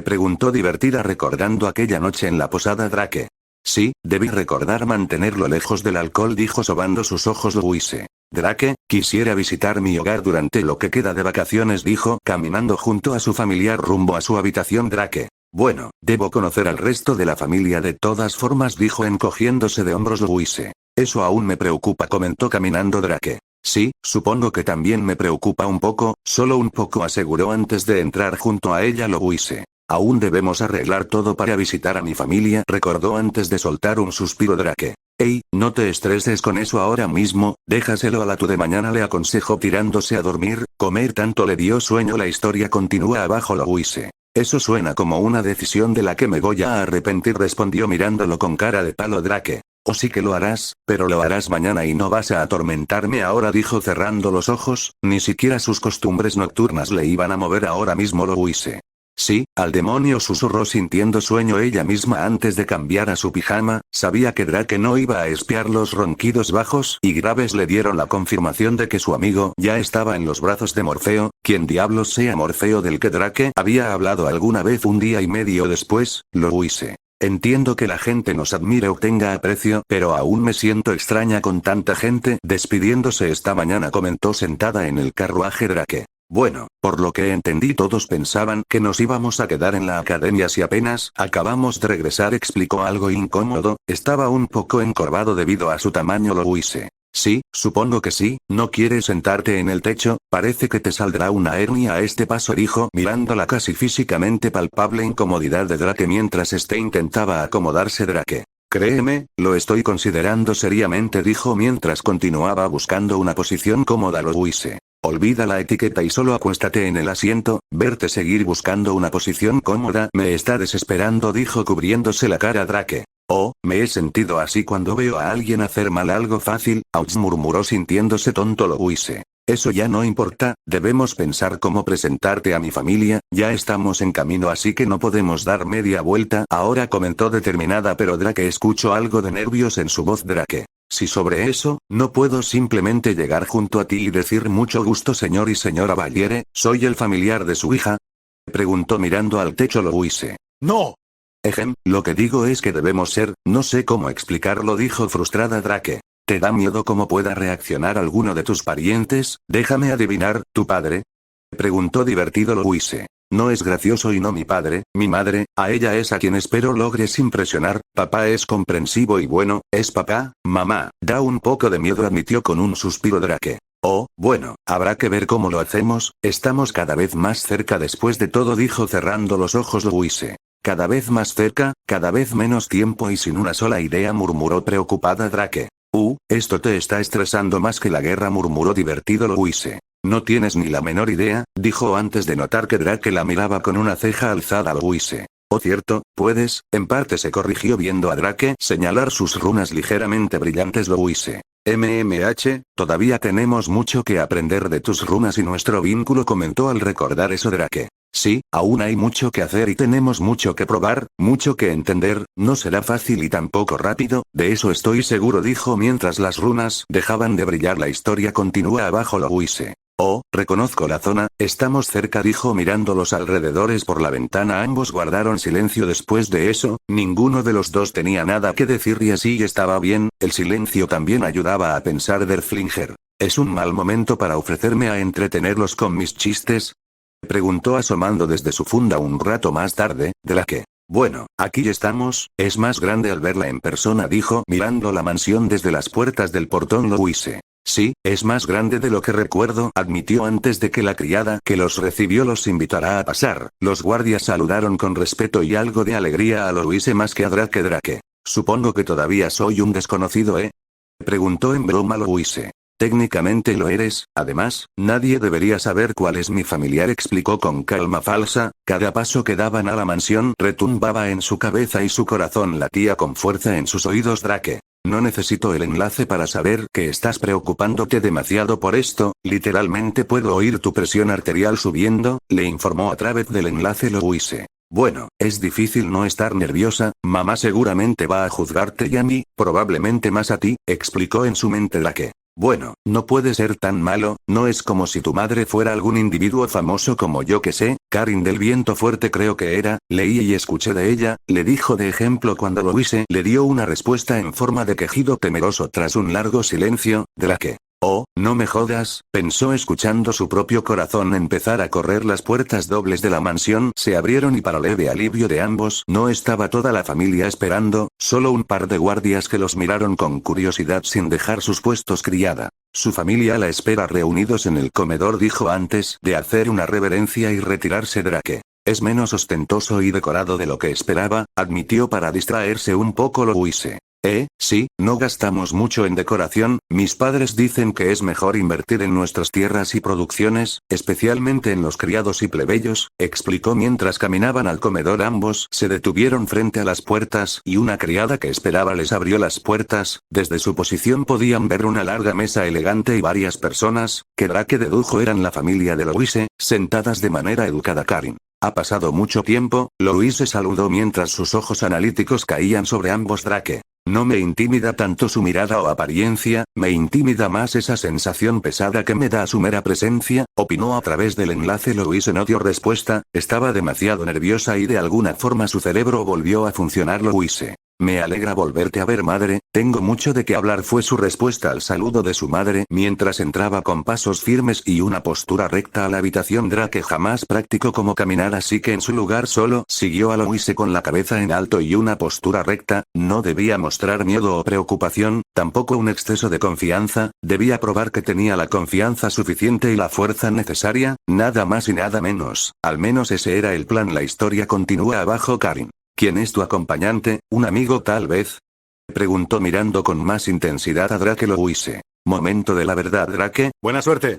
Preguntó divertida recordando aquella noche en la posada Drake. Sí, debí recordar mantenerlo lejos del alcohol dijo sobando sus ojos Louise. Drake, quisiera visitar mi hogar durante lo que queda de vacaciones dijo caminando junto a su familiar rumbo a su habitación Drake. Bueno, debo conocer al resto de la familia de todas formas dijo encogiéndose de hombros Louise. Eso aún me preocupa comentó caminando Drake. Sí, supongo que también me preocupa un poco, solo un poco aseguró antes de entrar junto a ella Louise. Aún debemos arreglar todo para visitar a mi familia recordó antes de soltar un suspiro Drake. Ey, no te estreses con eso ahora mismo, déjaselo a la tu de mañana le aconsejó tirándose a dormir, comer tanto le dio sueño la historia continúa abajo Louise. Eso suena como una decisión de la que me voy a arrepentir respondió mirándolo con cara de palo Drake. O sí que lo harás, pero lo harás mañana y no vas a atormentarme ahora dijo cerrando los ojos, ni siquiera sus costumbres nocturnas le iban a mover ahora mismo Louise. Sí, al demonio susurró sintiendo sueño ella misma antes de cambiar a su pijama, sabía que Drake no iba a espiar los ronquidos bajos y graves le dieron la confirmación de que su amigo ya estaba en los brazos de Morfeo, quien diablos sea Morfeo del que Drake había hablado alguna vez un día y medio después, Louise. Entiendo que la gente nos admire o tenga aprecio, pero aún me siento extraña con tanta gente despidiéndose esta mañana comentó sentada en el carruaje Drake. Bueno, por lo que entendí todos pensaban que nos íbamos a quedar en la academia si apenas acabamos de regresar explicó algo incómodo, estaba un poco encorvado debido a su tamaño Louise. Sí, supongo que sí, no quieres sentarte en el techo, parece que te saldrá una hernia a este paso dijo mirando la casi físicamente palpable incomodidad de Drake mientras intentaba acomodarse Drake. Créeme, lo estoy considerando seriamente dijo mientras continuaba buscando una posición cómoda Louise. Olvida la etiqueta y solo acuéstate en el asiento, verte seguir buscando una posición cómoda me está desesperando dijo cubriéndose la cara Drake. Oh, me he sentido así cuando veo a alguien hacer mal algo fácil, ouch murmuró sintiéndose tonto Louise. Eso ya no importa, debemos pensar cómo presentarte a mi familia, ya estamos en camino así que no podemos dar media vuelta ahora comentó determinada pero Drake escuchó algo de nervios en su voz Drake. Si sobre eso, no puedo simplemente llegar junto a ti y decir mucho gusto señor y señora Valiere, soy el familiar de su hija. Preguntó mirando al techo Louise. No. Lo que digo es que debemos ser, no sé cómo explicarlo dijo frustrada Drake. ¿Te da miedo cómo pueda reaccionar alguno de tus parientes? Déjame adivinar, ¿tu padre? Preguntó divertido Louise. No es gracioso y no mi padre, mi madre, a ella es a quien espero logres impresionar, papá es comprensivo y bueno, es papá, mamá, da un poco de miedo admitió con un suspiro Drake. Oh, bueno, habrá que ver cómo lo hacemos, estamos cada vez más cerca después de todo dijo cerrando los ojos Louise. Cada vez más cerca, cada vez menos tiempo y sin una sola idea murmuró preocupada Drake. Esto te está estresando más que la guerra murmuró divertido Louise. No tienes ni la menor idea, dijo antes de notar que Drake la miraba con una ceja alzada Louise. Oh cierto, puedes, en parte se corrigió viendo a Drake señalar sus runas ligeramente brillantes Louise. Todavía tenemos mucho que aprender de tus runas y nuestro vínculo comentó al recordar eso Drake. Sí, aún hay mucho que hacer y tenemos mucho que probar, mucho que entender, no será fácil y tampoco rápido, de eso estoy seguro dijo mientras las runas dejaban de brillar la historia continúa abajo Louise. Oh, reconozco la zona, estamos cerca dijo mirando los alrededores por la ventana ambos guardaron silencio después de eso, ninguno de los dos tenía nada que decir y así estaba bien, el silencio también ayudaba a pensar Derflinger. ¿Es un mal momento para ofrecerme a entretenerlos con mis chistes? Preguntó asomando desde su funda un rato más tarde, de la que. Bueno, aquí estamos, es más grande al verla en persona dijo mirando la mansión desde las puertas del portón Louise. Sí, es más grande de lo que recuerdo, admitió antes de que la criada que los recibió los invitara a pasar. Los guardias saludaron con respeto y algo de alegría a Louise más que a Drake. Supongo que todavía soy un desconocido, preguntó en broma Louise. Técnicamente lo eres, además, nadie debería saber cuál es mi familiar explicó con calma falsa, cada paso que daban a la mansión retumbaba en su cabeza y su corazón latía con fuerza en sus oídos Drake. No necesito el enlace para saber que estás preocupándote demasiado por esto, literalmente puedo oír tu presión arterial subiendo, le informó a través del enlace Louise. Bueno, es difícil no estar nerviosa, mamá seguramente va a juzgarte y a mí, probablemente más a ti, explicó en su mente Drake. Bueno, no puede ser tan malo, no es como si tu madre fuera algún individuo famoso como yo que sé, Karin del Viento Fuerte creo que era, leí y escuché de ella, le dijo de ejemplo cuando Louise le dio una respuesta en forma de quejido temeroso tras un largo silencio, Drake. Oh, no me jodas, pensó escuchando su propio corazón empezar a correr. Las puertas dobles de la mansión se abrieron y para leve alivio de ambos no estaba toda la familia esperando, solo un par de guardias que los miraron con curiosidad sin dejar sus puestos criada. Su familia a la espera reunidos en el comedor dijo antes de hacer una reverencia y retirarse Drake. Es menos ostentoso y decorado de lo que esperaba, admitió para distraerse un poco Louise. Sí, no gastamos mucho en decoración, mis padres dicen que es mejor invertir en nuestras tierras y producciones, especialmente en los criados y plebeyos, explicó mientras caminaban al comedor. Ambos se detuvieron frente a las puertas y una criada que esperaba les abrió las puertas, desde su posición podían ver una larga mesa elegante y varias personas, que Drake dedujo eran la familia de Louise, sentadas de manera educada. Karin. Ha pasado mucho tiempo, Louise saludó mientras sus ojos analíticos caían sobre ambos. Drake. No me intimida tanto su mirada o apariencia, me intimida más esa sensación pesada que me da su mera presencia, opinó a través del enlace. Louise no dio respuesta, estaba demasiado nerviosa y de alguna forma su cerebro volvió a funcionar. Louise. Me alegra volverte a ver madre, tengo mucho de qué hablar fue su respuesta al saludo de su madre mientras entraba con pasos firmes y una postura recta a la habitación. Drake jamás practicó cómo caminar así que en su lugar solo siguió a Louise con la cabeza en alto y una postura recta, no debía mostrar miedo o preocupación, tampoco un exceso de confianza, debía probar que tenía la confianza suficiente y la fuerza necesaria, nada más y nada menos, al menos ese era el plan. La historia continúa abajo. Karin. ¿Quién es tu acompañante, un amigo tal vez? Preguntó mirando con más intensidad a Drake. Louise. Momento de la verdad Drake. Buena suerte.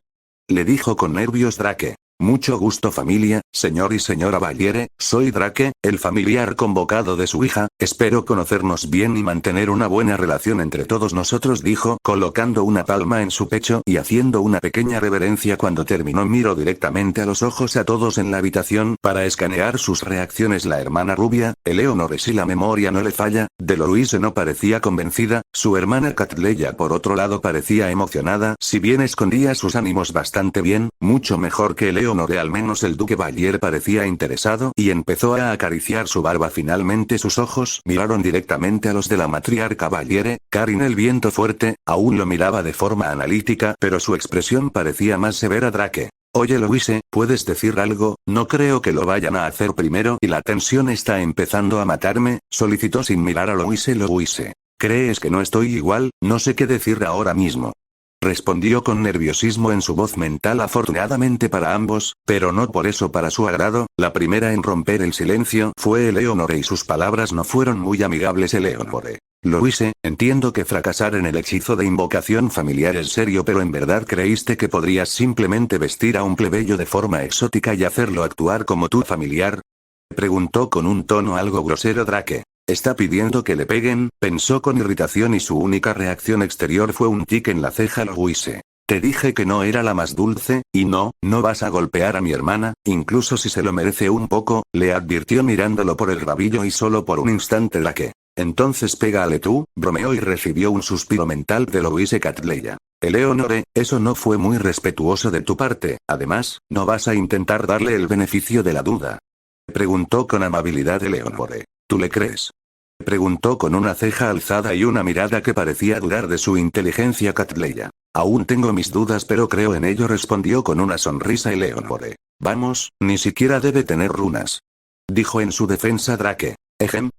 Le dijo con nervios Drake. Mucho gusto familia, señor y señora Valiere, soy Drake, el familiar convocado de su hija, espero conocernos bien y mantener una buena relación entre todos nosotros dijo colocando una palma en su pecho y haciendo una pequeña reverencia. Cuando terminó miró directamente a los ojos a todos en la habitación para escanear sus reacciones. La hermana rubia, Eleonore si la memoria no le falla, de Louise no parecía convencida, su hermana Catleya por otro lado parecía emocionada si bien escondía sus ánimos bastante bien, mucho mejor que Eleonore. Al menos el duque Valier parecía interesado y empezó a acariciar su barba. Finalmente sus ojos miraron directamente a los de la matriarca Valiere. Karin el Viento Fuerte, aún lo miraba de forma analítica pero su expresión parecía más severa. Drake. Oye Louise, ¿puedes decir algo? No creo que lo vayan a hacer primero y la tensión está empezando a matarme, solicitó sin mirar a Louise. Louise. ¿Crees que no estoy igual? No sé qué decir ahora mismo. Respondió con nerviosismo en su voz mental. Afortunadamente para ambos, pero no por eso para su agrado, la primera en romper el silencio fue Eleonore y sus palabras no fueron muy amigables. Eleonore. Louise, entiendo que fracasar en el hechizo de invocación familiar es serio pero ¿en verdad creíste que podrías simplemente vestir a un plebeyo de forma exótica y hacerlo actuar como tu familiar? Preguntó con un tono algo grosero Drake. Está pidiendo que le peguen, pensó con irritación y su única reacción exterior fue un tic en la ceja. Louise. Te dije que no era la más dulce, y no vas a golpear a mi hermana, incluso si se lo merece un poco, le advirtió mirándolo por el rabillo y solo por un instante. Drake. Entonces pégale tú, bromeó y recibió un suspiro mental de Louise Catleya. Eleonore, eso no fue muy respetuoso de tu parte, además, ¿no vas a intentar darle el beneficio de la duda? Preguntó con amabilidad Eleonore. ¿Tú le crees? Preguntó con una ceja alzada y una mirada que parecía dudar de su inteligencia Catleya. Aún tengo mis dudas pero creo en ello respondió con una sonrisa Eleonore. Vamos, ni siquiera debe tener runas. Dijo en su defensa Drake.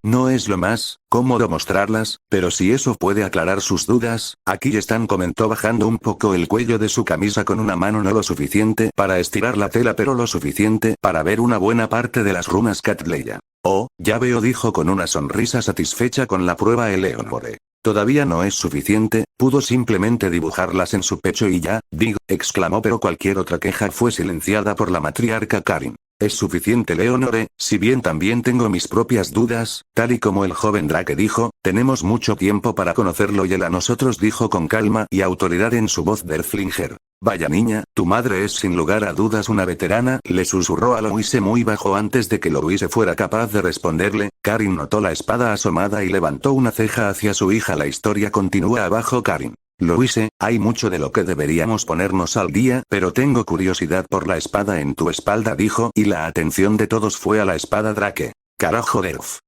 No es lo más cómodo mostrarlas, pero si eso puede aclarar sus dudas, aquí están comentó bajando un poco el cuello de su camisa con una mano no lo suficiente para estirar la tela pero lo suficiente para ver una buena parte de las runas Catleya. Oh, ya veo dijo con una sonrisa satisfecha con la prueba Eleonore. Todavía no es suficiente, pudo simplemente dibujarlas en su pecho y ya, exclamó pero cualquier otra queja fue silenciada por la matriarca Karin. Es suficiente, Leonore, si bien también tengo mis propias dudas, tal y como el joven Drake dijo, tenemos mucho tiempo para conocerlo y él a nosotros, dijo con calma y autoridad en su voz Derflinger. Vaya niña, tu madre es sin lugar a dudas una veterana, le susurró a Louise muy bajo antes de que Louise fuera capaz de responderle. Karin notó la espada asomada y levantó una ceja hacia su hija. La historia continúa abajo. Karin. Louise, hay mucho de lo que deberíamos ponernos al día, pero tengo curiosidad por la espada en tu espalda, dijo, y la atención de todos fue a la espada Drake. Carajo, Derf.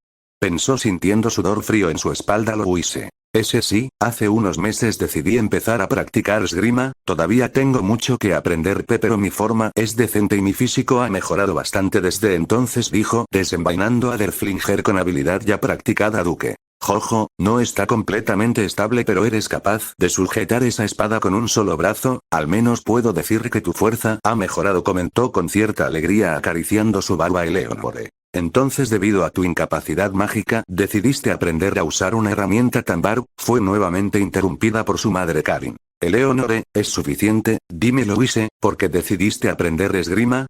Pensó sintiendo sudor frío en su espalda Louise. Ese sí, hace unos meses decidí empezar a practicar esgrima, todavía tengo mucho que aprender, pero mi forma es decente y mi físico ha mejorado bastante desde entonces, dijo, desenvainando a Derflinger con habilidad ya practicada. Duque. Jojo, no está completamente estable, pero eres capaz de sujetar esa espada con un solo brazo, al menos puedo decir que tu fuerza ha mejorado, comentó con cierta alegría acariciando su barba Eleonore. Entonces, debido a tu incapacidad mágica, decidiste aprender a usar una herramienta tan fue nuevamente interrumpida por su madre Karin. Eleonore, ¿es suficiente? Dime, Louise, ¿por qué decidiste aprender esgrima?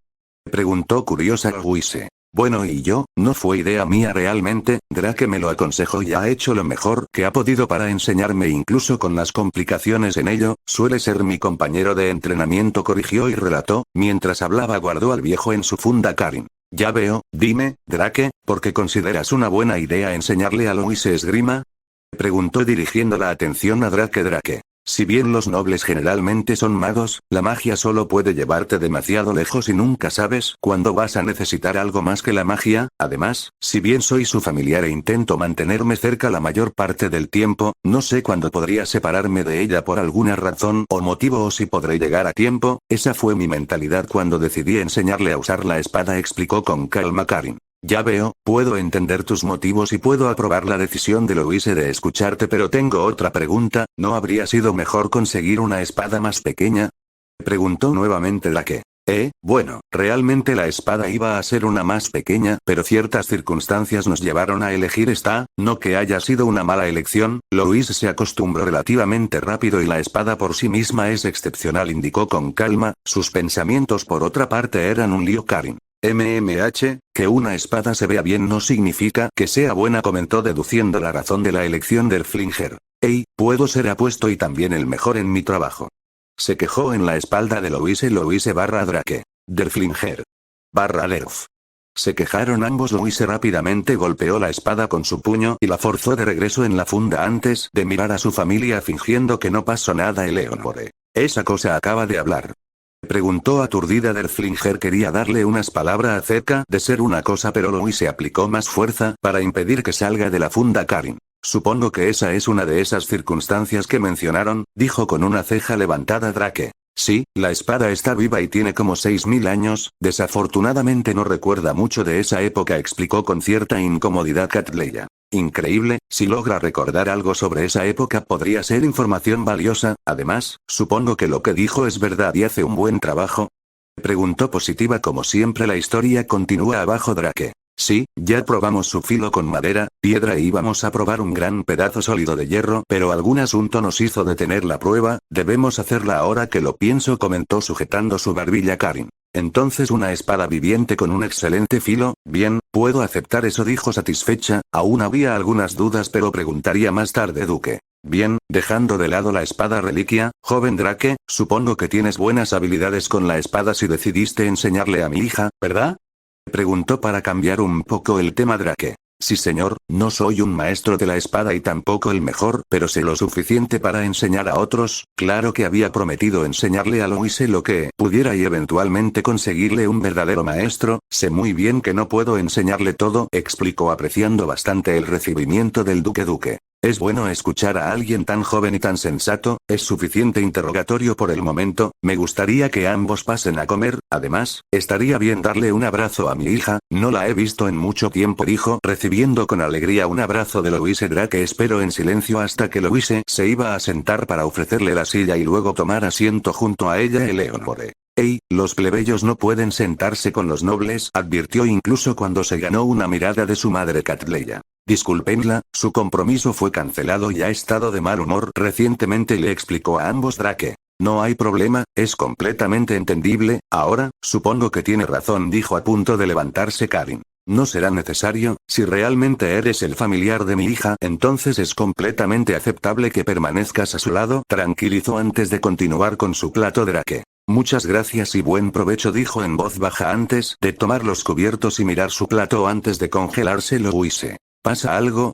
Preguntó curiosa Louise. Bueno, y yo, no fue idea mía realmente, Drake me lo aconsejó y ha hecho lo mejor que ha podido para enseñarme, incluso con las complicaciones en ello, suele ser mi compañero de entrenamiento, corrigió y relató, mientras hablaba guardó al viejo en su funda. Karin. Ya veo, dime, Drake, ¿por qué consideras una buena idea enseñarle a Louise esgrima? Preguntó dirigiendo la atención a Drake. Si bien los nobles generalmente son magos, la magia solo puede llevarte demasiado lejos y nunca sabes cuándo vas a necesitar algo más que la magia. Además, si bien soy su familiar e intento mantenerme cerca la mayor parte del tiempo, no sé cuándo podría separarme de ella por alguna razón o motivo, o si podré llegar a tiempo. Esa fue mi mentalidad cuando decidí enseñarle a usar la espada, explicó con calma Karin. Ya veo, puedo entender tus motivos y puedo aprobar la decisión de Louise de escucharte, pero tengo otra pregunta, ¿no habría sido mejor conseguir una espada más pequeña? Preguntó nuevamente Drake. Bueno, realmente la espada iba a ser una más pequeña, pero ciertas circunstancias nos llevaron a elegir esta, no que haya sido una mala elección. Louise se acostumbró relativamente rápido y la espada por sí misma es excepcional, indicó con calma, sus pensamientos por otra parte eran un lío. Karin. Que una espada se vea bien no significa que sea buena, comentó deduciendo la razón de la elección del Flinger. Puedo ser apuesto y también el mejor en mi trabajo. Se quejó en la espalda de Louise Drake. Derflinger. Derf. Se quejaron ambos. Louise rápidamente golpeó la espada con su puño y la forzó de regreso en la funda antes de mirar a su familia fingiendo que no pasó nada. Eleonore. ¿Esa cosa acaba de hablar? Preguntó aturdida. Derflinger quería darle unas palabras acerca de ser una cosa, pero Louise aplicó más fuerza para impedir que salga de la funda. Karin. Supongo que esa es una de esas circunstancias que mencionaron, dijo con una ceja levantada Drake. Sí, la espada está viva y tiene como 6000 años, desafortunadamente no recuerda mucho de esa época, explicó con cierta incomodidad Catleya. Increíble, si logra recordar algo sobre esa época podría ser información valiosa. Además, supongo que lo que dijo es verdad y hace un buen trabajo. Preguntó positiva como siempre. La historia continúa abajo. Drake. Sí, ya probamos su filo con madera, piedra y íbamos a probar un gran pedazo sólido de hierro, pero algún asunto nos hizo detener la prueba, debemos hacerla ahora que lo pienso, comentó sujetando su barbilla Karin. Entonces una espada viviente con un excelente filo, bien, puedo aceptar eso, dijo satisfecha, aún había algunas dudas pero preguntaría más tarde. Duque. Bien, dejando de lado la espada reliquia, joven Drake, supongo que tienes buenas habilidades con la espada si decidiste enseñarle a mi hija, ¿verdad? Preguntó para cambiar un poco el tema Drake. Sí señor, no soy un maestro de la espada y tampoco el mejor, pero sé lo suficiente para enseñar a otros. Claro que había prometido enseñarle a Louise lo que pudiera y eventualmente conseguirle un verdadero maestro. Sé muy bien que no puedo enseñarle todo, explicó apreciando bastante el recibimiento del duque. Es bueno escuchar a alguien tan joven y tan sensato, es suficiente interrogatorio por el momento, me gustaría que ambos pasen a comer, además, estaría bien darle un abrazo a mi hija, no la he visto en mucho tiempo, dijo recibiendo con alegría un abrazo de Louise Drake. Esperó en silencio hasta que Louise se iba a sentar para ofrecerle la silla y luego tomar asiento junto a ella. Eleonore. Los plebeyos no pueden sentarse con los nobles, advirtió incluso cuando se ganó una mirada de su madre Catleya. Discúlpenla, su compromiso fue cancelado y ha estado de mal humor recientemente, le explicó a ambos Drake. No hay problema, es completamente entendible. Ahora, supongo que tiene razón, dijo a punto de levantarse Karin. No será necesario, si realmente eres el familiar de mi hija, entonces es completamente aceptable que permanezcas a su lado, tranquilizó antes de continuar con su plato Drake. Muchas gracias y buen provecho, dijo en voz baja antes de tomar los cubiertos y mirar su plato antes de congelárselo. Luise. ¿Pasa algo?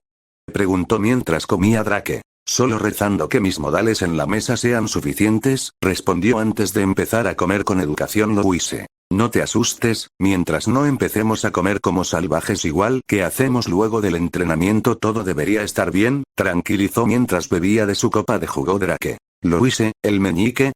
Preguntó mientras comía Drake. Solo rezando que mis modales en la mesa sean suficientes, respondió antes de empezar a comer con educación Luise. No te asustes, mientras no empecemos a comer como salvajes igual que hacemos luego del entrenamiento todo debería estar bien, tranquilizó mientras bebía de su copa de jugo Drake. Luise, el meñique.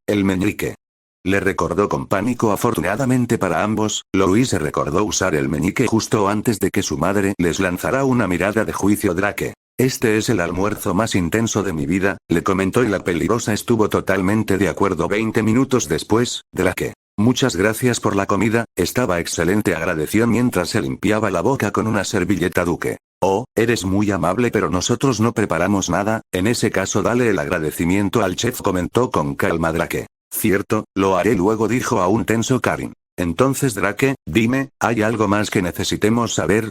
Le recordó con pánico. Afortunadamente para ambos, Luise recordó usar el meñique justo antes de que su madre les lanzara una mirada de juicio. Drake. Este es el almuerzo más intenso de mi vida, le comentó y la peligrosa estuvo totalmente de acuerdo. 20 minutos después, Drake. Muchas gracias por la comida, estaba excelente, agradeció mientras se limpiaba la boca con una servilleta. Duque. Oh, eres muy amable, pero nosotros no preparamos nada, en ese caso dale el agradecimiento al chef, comentó con calma Drake. Cierto, lo haré luego, dijo aún tenso Karin. Entonces Drake, dime, ¿hay algo más que necesitemos saber?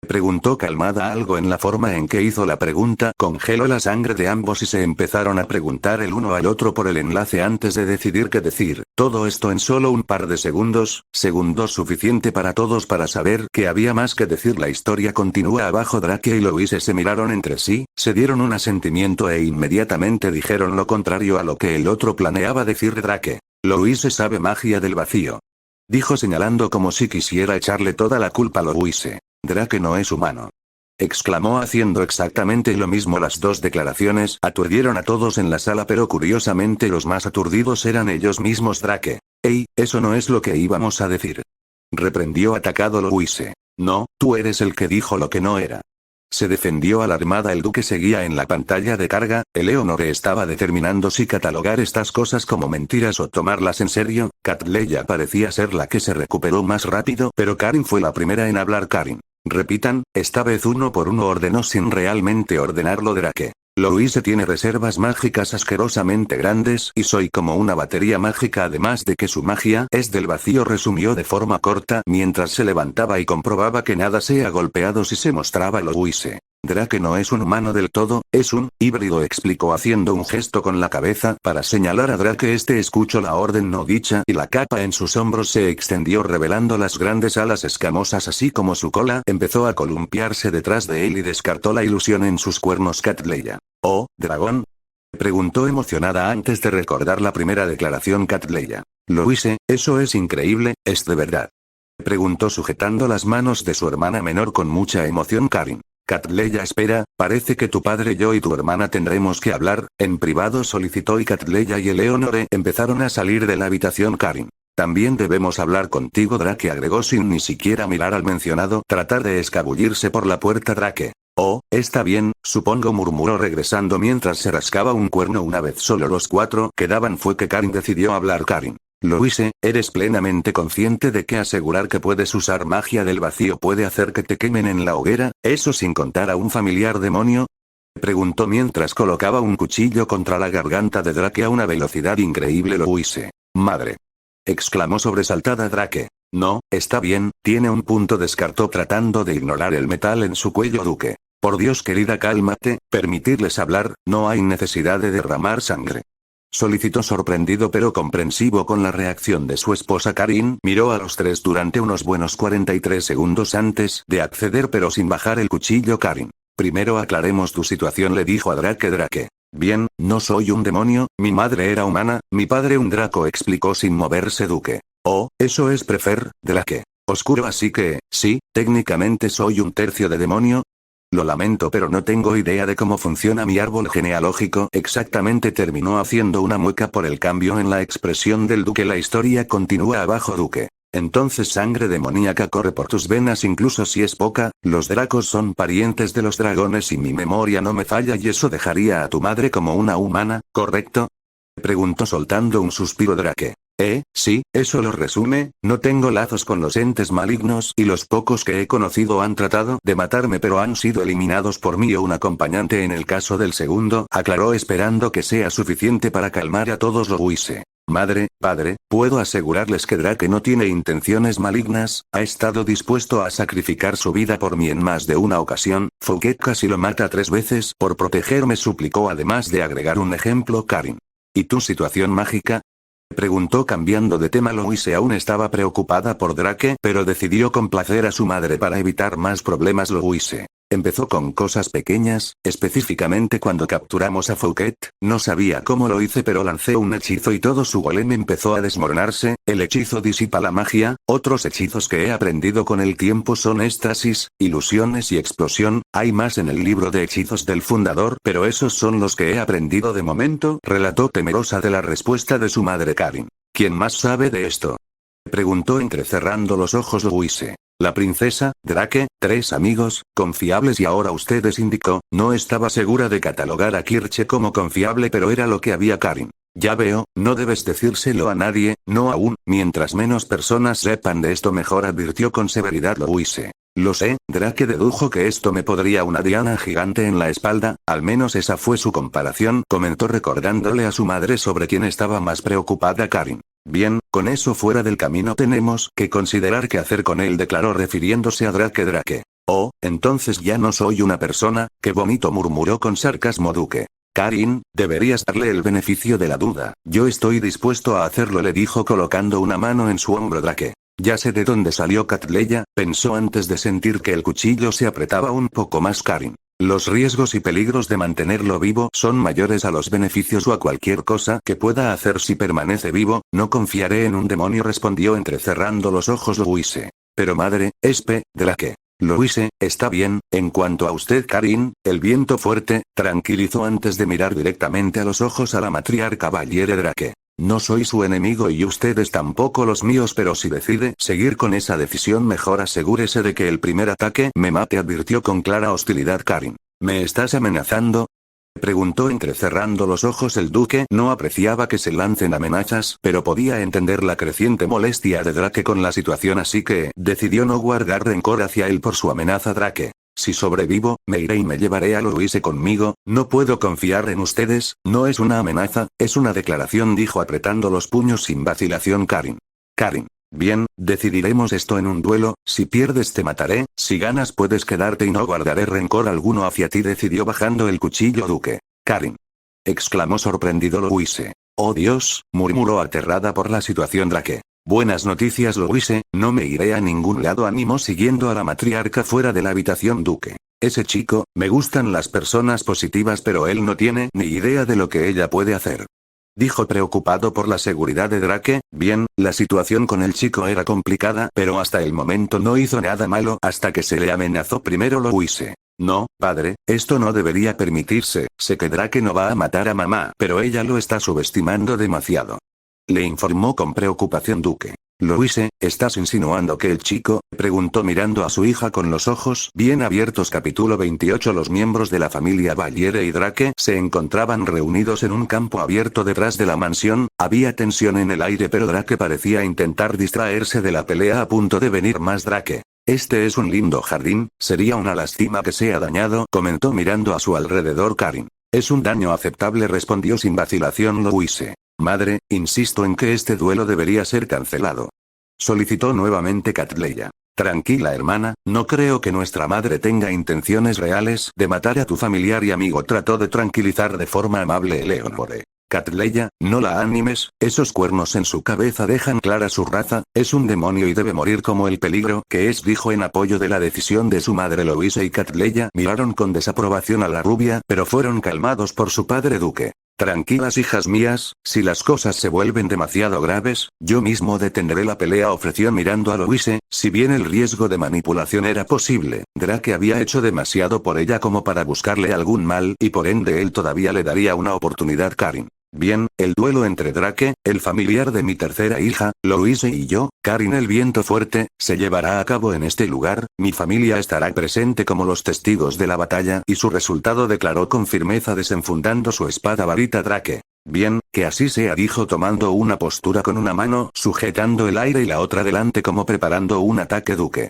Preguntó calmada. Algo en la forma en que hizo la pregunta congeló la sangre de ambos y se empezaron a preguntar el uno al otro por el enlace antes de decidir qué decir. Todo esto en solo un par de segundos suficiente para todos para saber que había más que decir. La historia continúa abajo. Drake y Luise se miraron entre sí, se dieron un asentimiento e inmediatamente dijeron lo contrario a lo que el otro planeaba decir. Drake. Luise sabe magia del vacío. Dijo señalando como si quisiera echarle toda la culpa a Luise. Drake no es humano. Exclamó haciendo exactamente lo mismo. Las dos declaraciones aturdieron a todos en la sala, pero curiosamente los más aturdidos eran ellos mismos. Drake. Ey, eso no es lo que íbamos a decir. Reprendió atacado Luise. No, tú eres el que dijo lo que no era. Se defendió alarmada. El duque seguía en la pantalla de carga. Eleonore estaba determinando si catalogar estas cosas como mentiras o tomarlas en serio. Catleya parecía ser la que se recuperó más rápido, pero Karin fue la primera en hablar. Karin. Repitan, esta vez uno por uno, ordenó sin realmente ordenarlo Drake. Luise tiene reservas mágicas asquerosamente grandes y soy como una batería mágica, además de que su magia es del vacío, resumió de forma corta mientras se levantaba y comprobaba que nada se ha golpeado si se mostraba Luise. Drake no es un humano del todo, es un híbrido, explicó haciendo un gesto con la cabeza para señalar a Drake. Escuchó la orden no dicha y la capa en sus hombros se extendió revelando las grandes alas escamosas así como su cola empezó a columpiarse detrás de él y descartó la ilusión en sus cuernos. Catleya. ¿Oh, dragón? Preguntó emocionada antes de recordar la primera declaración. Catleya. Luise, eso es increíble, ¿es de verdad? Preguntó sujetando las manos de su hermana menor con mucha emoción. Karin. Catleya, espera, parece que tu padre, yo y tu hermana tendremos que hablar, en privado, solicitó, y Catleya y Eleonore empezaron a salir de la habitación. Karin. También debemos hablar contigo, Drake agregó sin ni siquiera mirar al mencionado, tratar de escabullirse por la puerta. Drake. Oh, está bien, supongo, murmuró regresando mientras se rascaba un cuerno. Una vez solo los cuatro quedaban fue que Karin decidió hablar. Karin. Luise, ¿eres plenamente consciente de que asegurar que puedes usar magia del vacío puede hacer que te quemen en la hoguera, eso sin contar a un familiar demonio? Preguntó mientras colocaba un cuchillo contra la garganta de Drake a una velocidad increíble. Luise. Madre. Exclamó sobresaltada Drake. No, está bien, tiene un punto, descartó tratando de ignorar el metal en su cuello. Duque. Por Dios, querida, cálmate, permitirles hablar, no hay necesidad de derramar sangre. Solicitó sorprendido pero comprensivo con la reacción de su esposa. Karin miró a los tres durante unos buenos 43 segundos antes de acceder pero sin bajar el cuchillo. Karin. Primero aclaremos tu situación, le dijo a Drake. Drake. Bien, no soy un demonio, mi madre era humana, mi padre un draco, explicó sin moverse Duque. Oh, eso es prefer, Drake. Oscuro, así que, sí, técnicamente soy un tercio de demonio. Lo lamento, pero no tengo idea de cómo funciona mi árbol genealógico exactamente, terminó haciendo una mueca por el cambio en la expresión del duque. La historia continúa abajo. Duque. Entonces sangre demoníaca corre por tus venas incluso si es poca, los dracos son parientes de los dragones y mi memoria no me falla, y eso dejaría a tu madre como una humana, ¿correcto? Preguntó soltando un suspiro Drake. Sí, eso lo resume, no tengo lazos con los entes malignos y los pocos que he conocido han tratado de matarme pero han sido eliminados por mí o un acompañante en el caso del segundo, aclaró esperando que sea suficiente para calmar a todos los Wise. Madre, padre, puedo asegurarles que Drake no tiene intenciones malignas, ha estado dispuesto a sacrificar su vida por mí en más de una ocasión, Fouquet casi lo mata 3 veces por protegerme suplicó además de agregar un ejemplo Karin. ¿Y tu situación mágica? Preguntó cambiando de tema. Louise aún estaba preocupada por Drake, pero decidió complacer a su madre para evitar más problemas. Louise empezó con cosas pequeñas, específicamente cuando capturamos a Fouquet, no sabía cómo lo hice pero lancé un hechizo y todo su golem empezó a desmoronarse, el hechizo disipa la magia, otros hechizos que he aprendido con el tiempo son éxtasis, ilusiones y explosión, hay más en el libro de hechizos del fundador pero esos son los que he aprendido de momento, relató temerosa de la respuesta de su madre Karin. ¿Quién más sabe de esto? Preguntó entrecerrando los ojos Louise. La princesa, Drake, 3 amigos, confiables y ahora ustedes indicó, no estaba segura de catalogar a Kirche como confiable pero era lo que había Karin. Ya veo, no debes decírselo a nadie, no aún, mientras menos personas sepan de esto mejor advirtió con severidad Louise. Lo sé, Drake dedujo que esto me podría una diana gigante en la espalda, al menos esa fue su comparación, comentó recordándole a su madre sobre quién estaba más preocupada Karin. Bien, con eso fuera del camino tenemos que considerar qué hacer con él declaró refiriéndose a Drake. Oh, entonces ya no soy una persona, qué bonito murmuró con sarcasmo Duque. Karin, deberías darle el beneficio de la duda, yo estoy dispuesto a hacerlo le dijo colocando una mano en su hombro Drake. Ya sé de dónde salió Catleya, pensó antes de sentir que el cuchillo se apretaba un poco más Karin. Los riesgos y peligros de mantenerlo vivo son mayores a los beneficios o a cualquier cosa que pueda hacer si permanece vivo, no confiaré en un demonio respondió entrecerrando los ojos Louise. Pero madre, Drake. Louise, está bien, en cuanto a usted Karin, el viento fuerte, tranquilizó antes de mirar directamente a los ojos a la matriarca Valiere Drake. No soy su enemigo y ustedes tampoco los míos pero si decide seguir con esa decisión mejor asegúrese de que el primer ataque me mate advirtió con clara hostilidad Karin. ¿Me estás amenazando? Preguntó entrecerrando los ojos el duque no apreciaba que se lancen amenazas pero podía entender la creciente molestia de Drake con la situación así que decidió no guardar rencor hacia él por su amenaza Drake. Si sobrevivo, me iré y me llevaré a Louise conmigo, no puedo confiar en ustedes, no es una amenaza, es una declaración dijo apretando los puños sin vacilación Karin. Karin. Bien, decidiremos esto en un duelo, si pierdes te mataré, si ganas puedes quedarte y no guardaré rencor alguno hacia ti decidió bajando el cuchillo Duque. Karin. Exclamó sorprendido Louise. Oh Dios, murmuró aterrada por la situación Drake. Buenas noticias Louise, no me iré a ningún lado animó siguiendo a la matriarca fuera de la habitación Duque. Ese chico, me gustan las personas positivas pero él no tiene ni idea de lo que ella puede hacer. Dijo preocupado por la seguridad de Drake, bien, la situación con el chico era complicada pero hasta el momento no hizo nada malo hasta que se le amenazó primero Louise. No, padre, esto no debería permitirse, sé que Drake no va a matar a mamá pero ella lo está subestimando demasiado. Le informó con preocupación Duque. Louise, ¿estás insinuando que el chico? Preguntó mirando a su hija con los ojos bien abiertos. Capítulo 28. Los miembros de la familia Valiere y Drake se encontraban reunidos en un campo abierto detrás de la mansión, había tensión en el aire pero Drake parecía intentar distraerse de la pelea a punto de venir más Drake. Este es un lindo jardín, sería una lástima que sea dañado, comentó mirando a su alrededor Karin. Es un daño aceptable respondió sin vacilación Louise. Madre, insisto en que este duelo debería ser cancelado. Solicitó nuevamente Catleya. Tranquila hermana, no creo que nuestra madre tenga intenciones reales de matar a tu familiar y amigo trató de tranquilizar de forma amable Eleonore. Catleya, no la animes, esos cuernos en su cabeza dejan clara su raza, es un demonio y debe morir como el peligro que es dijo en apoyo de la decisión de su madre Louise y Catleya miraron con desaprobación a la rubia pero fueron calmados por su padre Duque. Tranquilas hijas mías, si las cosas se vuelven demasiado graves, yo mismo detendré la pelea ofreció mirando a Louise, si bien el riesgo de manipulación era posible, Drake había hecho demasiado por ella como para buscarle algún mal y por ende él todavía le daría una oportunidad Karin. Bien, el duelo entre Drake, el familiar de mi tercera hija, Louise y yo, Karin el viento fuerte, se llevará a cabo en este lugar, mi familia estará presente como los testigos de la batalla y su resultado declaró con firmeza desenfundando su espada varita Drake. Bien, que así sea, dijo tomando una postura con una mano sujetando el aire y la otra delante como preparando un ataque duque.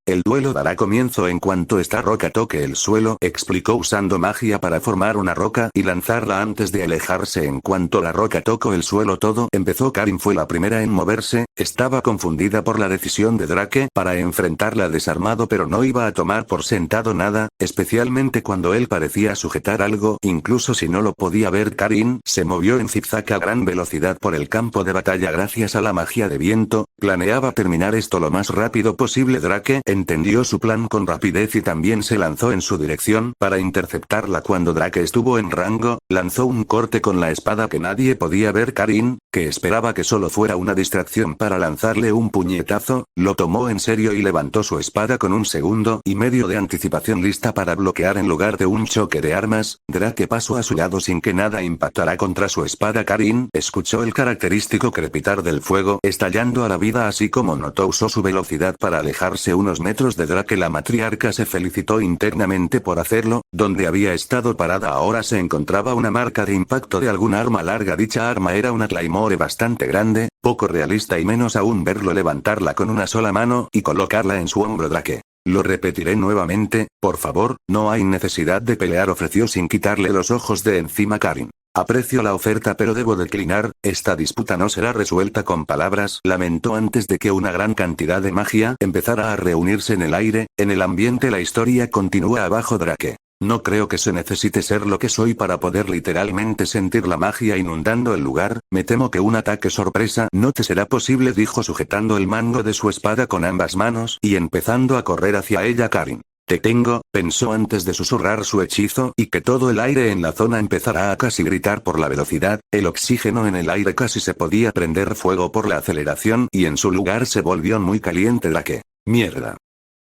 El duelo dará comienzo en cuanto esta roca toque el suelo, explicó usando magia para formar una roca y lanzarla antes de alejarse. En cuanto la roca tocó el suelo todo empezó. Karin fue la primera en moverse, estaba confundida por la decisión de Drake para enfrentarla desarmado, pero no iba a tomar por sentado nada, especialmente cuando él parecía sujetar algo. Incluso si no lo podía ver, Karin se movió en zigzag a gran velocidad por el campo de batalla gracias a la magia de viento, planeaba terminar esto lo más rápido posible. Drake entendió su plan con rapidez y también se lanzó en su dirección para interceptarla. Cuando Drake estuvo en rango, lanzó un corte con la espada que nadie podía ver. Karin, que esperaba que solo fuera una distracción para lanzarle un puñetazo, lo tomó en serio y levantó su espada con 1,5 segundos de anticipación lista para bloquear en lugar de un choque de armas. Drake pasó a su lado sin que nada impactara contra su espada. Karin escuchó el característico crepitar del fuego estallando a la vida, así como notó usó su velocidad para alejarse unos metros de Drake. La matriarca se felicitó internamente por hacerlo. Donde había estado parada ahora se encontraba una marca de impacto de algún arma larga. Dicha arma era una Claymore bastante grande, poco realista y menos aún verlo levantarla con una sola mano y colocarla en su hombro. Drake: lo repetiré nuevamente, por favor, no hay necesidad de pelear, ofreció sin quitarle los ojos de encima. Karin: aprecio la oferta pero debo declinar, esta disputa no será resuelta con palabras, lamentó antes de que una gran cantidad de magia empezara a reunirse en el aire. En el ambiente la historia continúa abajo. Drake: no creo que se necesite ser lo que soy para poder literalmente sentir la magia inundando el lugar, me temo que un ataque sorpresa no te será posible, dijo sujetando el mango de su espada con ambas manos y empezando a correr hacia ella. Karin: te tengo, pensó antes de susurrar su hechizo y que todo el aire en la zona empezara a casi gritar por la velocidad. El oxígeno en el aire casi se podía prender fuego por la aceleración y en su lugar se volvió muy caliente. Drake: mierda,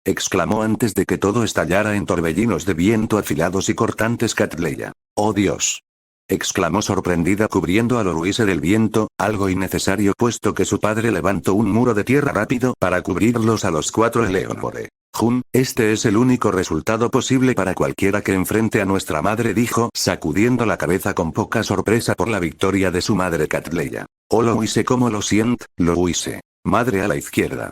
exclamó antes de que todo estallara en torbellinos de viento afilados y cortantes. Catleya: oh Dios, exclamó sorprendida cubriendo a Louise del viento, algo innecesario puesto que su padre levantó un muro de tierra rápido para cubrirlos a los 4. Eleonore: este es el único resultado posible para cualquiera que enfrente a nuestra madre, dijo sacudiendo la cabeza con poca sorpresa por la victoria de su madre. Catleya: oh Louise, cómo lo siento, Louise. Madre a la izquierda,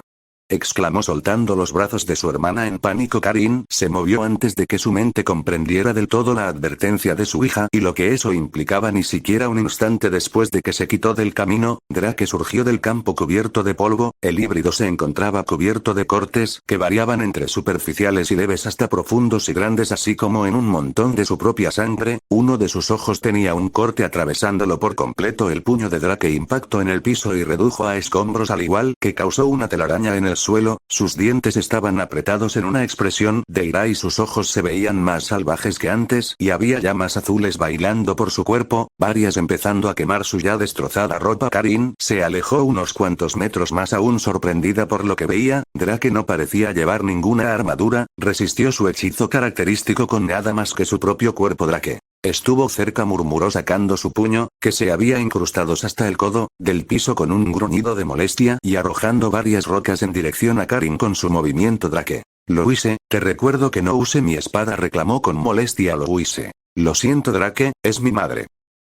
exclamó soltando los brazos de su hermana en pánico. Karin se movió antes de que su mente comprendiera del todo la advertencia de su hija y lo que eso implicaba. Ni siquiera un instante después de que se quitó del camino, Drake surgió del campo cubierto de polvo. El híbrido se encontraba cubierto de cortes que variaban entre superficiales y leves hasta profundos y grandes, así como en un montón de su propia sangre. Uno de sus ojos tenía un corte atravesándolo por completo. El puño de Drake impactó en el piso y redujo a escombros, al igual que causó una telaraña en el suelo. Sus dientes estaban apretados en una expresión de ira y sus ojos se veían más salvajes que antes y había llamas azules bailando por su cuerpo, varias empezando a quemar su ya destrozada ropa. Karin se alejó unos cuantos metros más, aún sorprendida por lo que veía. Drake no parecía llevar ninguna armadura, resistió su hechizo característico con nada más que su propio cuerpo. Drake estuvo cerca, murmuró sacando su puño, que se había incrustado hasta el codo, del piso con un gruñido de molestia y arrojando varias rocas en dirección a Karin con su movimiento. Drake: Louise, te recuerdo que no use mi espada, reclamó con molestia Louise. Lo siento Drake, es mi madre.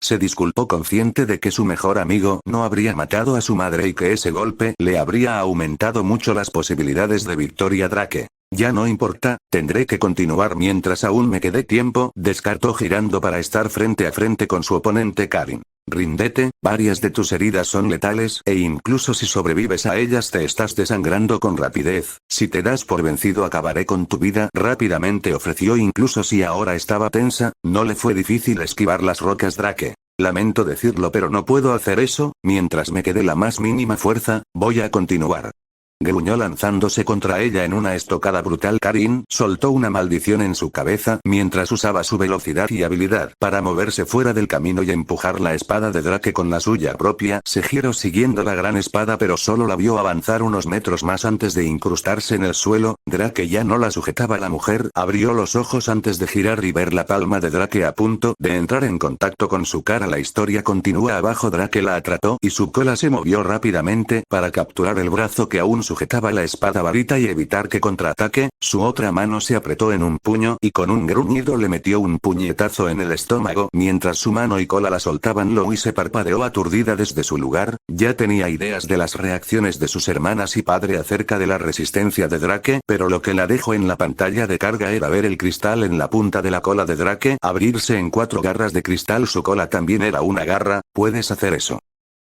Se disculpó consciente de que su mejor amigo no habría matado a su madre y que ese golpe le habría aumentado mucho las posibilidades de victoria. Drake: ya no importa, tendré que continuar mientras aún me quede tiempo, descartó girando para estar frente a frente con su oponente. Karin: ríndete, varias de tus heridas son letales e incluso si sobrevives a ellas te estás desangrando con rapidez, si te das por vencido acabaré con tu vida, rápidamente ofreció. Incluso si ahora estaba tensa, no le fue difícil esquivar las rocas. Drake: lamento decirlo pero no puedo hacer eso, mientras me quede la más mínima fuerza, voy a continuar, gruñó lanzándose contra ella en una estocada brutal. Karin soltó una maldición en su cabeza mientras usaba su velocidad y habilidad para moverse fuera del camino y empujar la espada de Drake con la suya propia. Se giró siguiendo la gran espada pero solo la vio avanzar unos metros más antes de incrustarse en el suelo. Drake ya no la sujetaba. La mujer abrió los ojos antes de girar y ver la palma de Drake a punto de entrar en contacto con su cara. La historia continúa abajo. Drake la atrapó y su cola se movió rápidamente para capturar el brazo que aún sujetaba la espada varita y evitar que contraataque, su otra mano se apretó en un puño y con un gruñido le metió un puñetazo en el estómago mientras su mano y cola la soltaban. Louise parpadeó aturdida desde su lugar, ya tenía ideas de las reacciones de sus hermanas y padre acerca de la resistencia de Drake, pero lo que la dejó en la pantalla de carga era ver el cristal en la punta de la cola de Drake abrirse en 4 garras de cristal. Su cola también era una garra. ¿Puedes hacer eso?,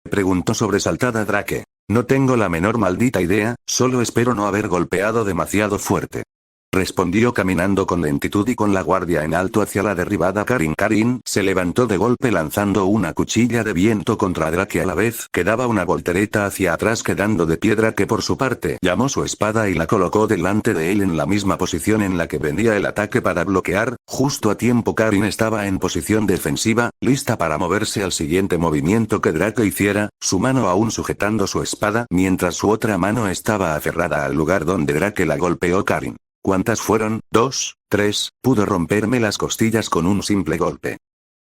preguntó sobresaltada Drake. No tengo la menor maldita idea, solo espero no haber golpeado demasiado fuerte, respondió caminando con lentitud y con la guardia en alto hacia la derribada Karin. Karin se levantó de golpe lanzando una cuchilla de viento contra Drake a la vez que daba una voltereta hacia atrás quedando de piedra, que por su parte llamó su espada y la colocó delante de él en la misma posición en la que venía el ataque para bloquear, justo a tiempo. Karin estaba en posición defensiva, lista para moverse al siguiente movimiento que Drake hiciera, su mano aún sujetando su espada mientras su otra mano estaba aferrada al lugar donde Drake la golpeó. Karin. ¿Cuántas fueron? 2, 3, ¿pudo romperme las costillas con un simple golpe?,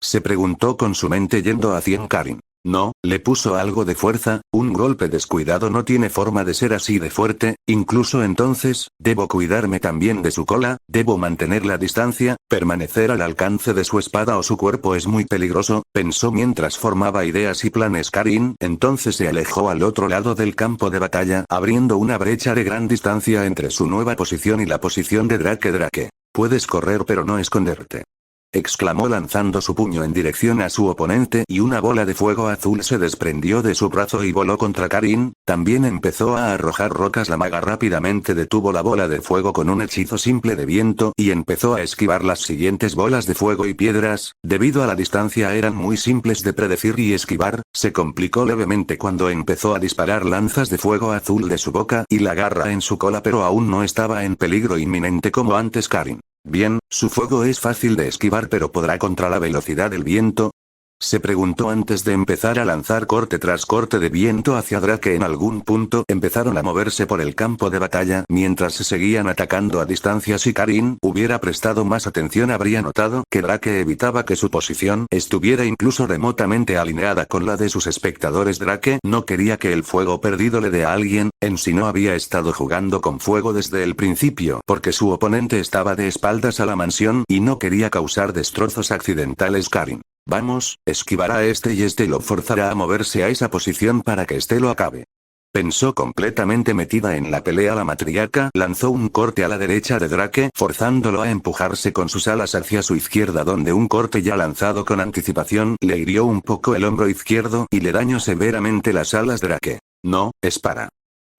se preguntó con su mente yendo a 100. Karin. No, le puso algo de fuerza, un golpe descuidado no tiene forma de ser así de fuerte, incluso entonces, debo cuidarme también de su cola, debo mantener la distancia, permanecer al alcance de su espada o su cuerpo es muy peligroso, pensó mientras formaba ideas y planes. Karin entonces se alejó al otro lado del campo de batalla, abriendo una brecha de gran distancia entre su nueva posición y la posición de Drake. Drake, puedes correr pero no esconderte, exclamó lanzando su puño en dirección a su oponente y una bola de fuego azul se desprendió de su brazo y voló contra Karin. También empezó a arrojar rocas. La maga rápidamente detuvo la bola de fuego con un hechizo simple de viento y empezó a esquivar las siguientes bolas de fuego y piedras. Debido a la distancia eran muy simples de predecir y esquivar, se complicó levemente cuando empezó a disparar lanzas de fuego azul de su boca y la garra en su cola, pero aún no estaba en peligro inminente como antes. Karin. Bien, su fuego es fácil de esquivar, pero ¿podrá contra la velocidad del viento?, se preguntó antes de empezar a lanzar corte tras corte de viento hacia Drake. En algún punto empezaron a moverse por el campo de batalla mientras se seguían atacando a distancia. Si Karin hubiera prestado más atención habría notado que Drake evitaba que su posición estuviera incluso remotamente alineada con la de sus espectadores. Drake no quería que el fuego perdido le dé a alguien, en sí no había estado jugando con fuego desde el principio porque su oponente estaba de espaldas a la mansión y no quería causar destrozos accidentales. Karin. Vamos, esquivará a este y este lo forzará a moverse a esa posición para que este lo acabe, pensó completamente metida en la pelea. La matriarca lanzó un corte a la derecha de Drake forzándolo a empujarse con sus alas hacia su izquierda, donde un corte ya lanzado con anticipación le hirió un poco el hombro izquierdo y le dañó severamente las alas. Drake. No, es para,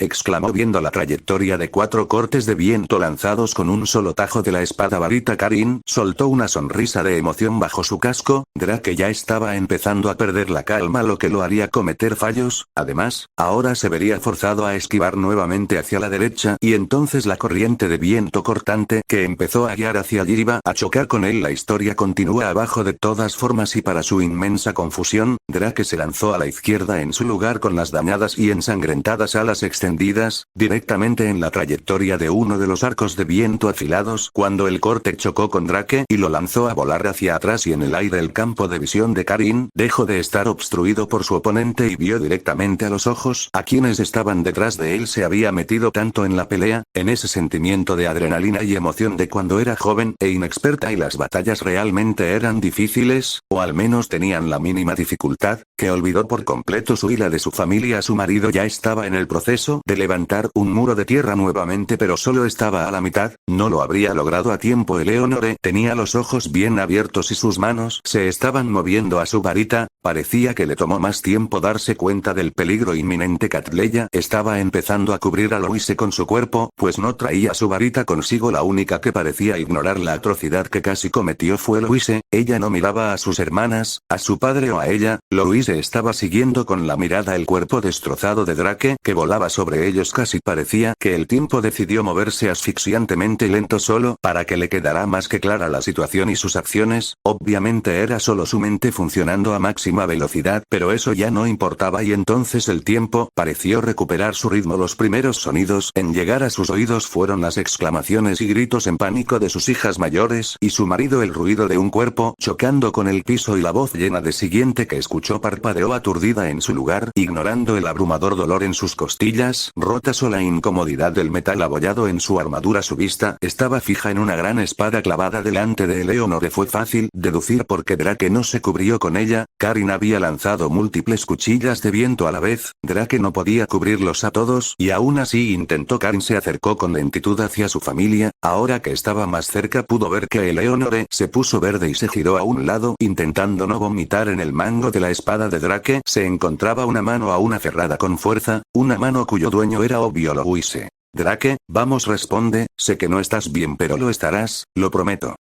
exclamó viendo la trayectoria de 4 cortes de viento lanzados con un solo tajo de la espada varita. Karin soltó una sonrisa de emoción bajo su casco. Drake ya estaba empezando a perder la calma, lo que lo haría cometer fallos. Además, ahora se vería forzado a esquivar nuevamente hacia la derecha y entonces la corriente de viento cortante que empezó a guiar hacia allí iba a chocar con él. La historia continúa abajo de todas formas y para su inmensa confusión, Drake se lanzó a la izquierda en su lugar con las dañadas y ensangrentadas alas extendidas directamente en la trayectoria de uno de los arcos de viento afilados cuando el corte chocó con Drake y lo lanzó a volar hacia atrás y en el aire. El campo de visión de Karin dejó de estar obstruido por su oponente y vio directamente a los ojos a quienes estaban detrás de él. Se había metido tanto en la pelea, en ese sentimiento de adrenalina y emoción de cuando era joven e inexperta y las batallas realmente eran difíciles, o al menos tenían la mínima dificultad, que olvidó por completo su y la de su familia. Su marido ya estaba en el proceso de levantar un muro de tierra nuevamente, pero solo estaba a la mitad, no lo habría logrado a tiempo. Eleonore tenía los ojos bien abiertos y sus manos se estaban moviendo a su varita, parecía que le tomó más tiempo darse cuenta del peligro inminente. Catleya estaba empezando a cubrir a Louise con su cuerpo, pues no traía su varita consigo. La única que parecía ignorar la atrocidad que casi cometió fue Louise. Ella no miraba a sus hermanas, a su padre o a ella. Louise estaba siguiendo con la mirada el cuerpo destrozado de Drake que volaba sobre ellos. Casi parecía que el tiempo decidió moverse asfixiantemente lento solo para que le quedara más que clara la situación y sus acciones. Obviamente era solo su mente funcionando a máxima velocidad, pero eso ya no importaba y entonces el tiempo pareció recuperar su ritmo. Los primeros sonidos en llegar a sus oídos fueron las exclamaciones y gritos en pánico de sus hijas mayores y su marido, el ruido de un cuerpo chocando con el piso y la voz llena de siguiente que escuchó parpadeó aturdida en su lugar, ignorando el abrumador dolor en sus costillas. heridas rotas o la incomodidad del metal abollado en su armadura. Su vista estaba fija en una gran espada clavada delante de Eleonore. Fue fácil deducir por qué Drake no se cubrió con ella. Karin había lanzado múltiples cuchillas de viento a la vez, Drake no podía cubrirlos a todos y aún así intentó. Karin se acercó con lentitud hacia su familia, ahora que estaba más cerca pudo ver que Eleonore se puso verde y se giró a un lado intentando no vomitar. En el mango de la espada de Drake se encontraba una mano aún aferrada con fuerza, una mano cuyo dueño era obvio Louise. Drake, vamos, responde, sé que no estás bien pero lo estarás, lo prometo.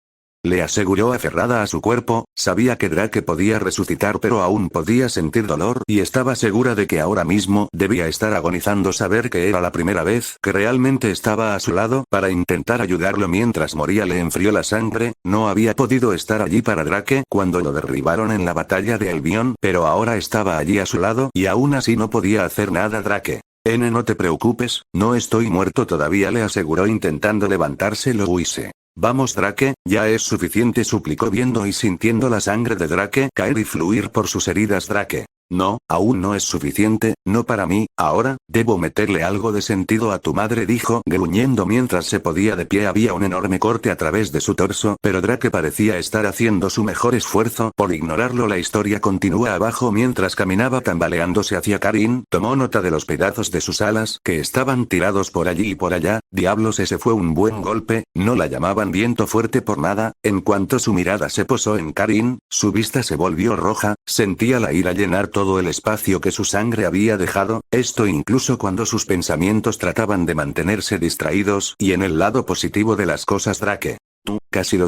Le aseguró aferrada a su cuerpo, sabía que Drake podía resucitar pero aún podía sentir dolor y estaba segura de que ahora mismo debía estar agonizando. Saber que era la primera vez que realmente estaba a su lado para intentar ayudarlo mientras moría le enfrió la sangre. No había podido estar allí para Drake cuando lo derribaron en la batalla de Albion, pero ahora estaba allí a su lado y aún así no podía hacer nada. Drake. No te preocupes, no estoy muerto todavía, le aseguró intentando levantarse Louise. Vamos Drake, ya es suficiente, suplicó viendo y sintiendo la sangre de Drake caer y fluir por sus heridas. Drake. No, aún no es suficiente, no para mí, ahora, debo meterle algo de sentido a tu madre, dijo gruñendo mientras se podía de pie. Había un enorme corte a través de su torso, pero Drake parecía estar haciendo su mejor esfuerzo por ignorarlo. La historia continúa abajo mientras caminaba tambaleándose hacia Karin, tomó nota de los pedazos de sus alas que estaban tirados por allí y por allá. Diablos, ese fue un buen golpe, no la llamaban viento fuerte por nada. En cuanto su mirada se posó en Karin, su vista se volvió roja, sentía la ira llenar todo el espacio que su sangre había dejado, esto incluso cuando sus pensamientos trataban de mantenerse distraídos. Y en el lado positivo de las cosas, Drake. Tú, casi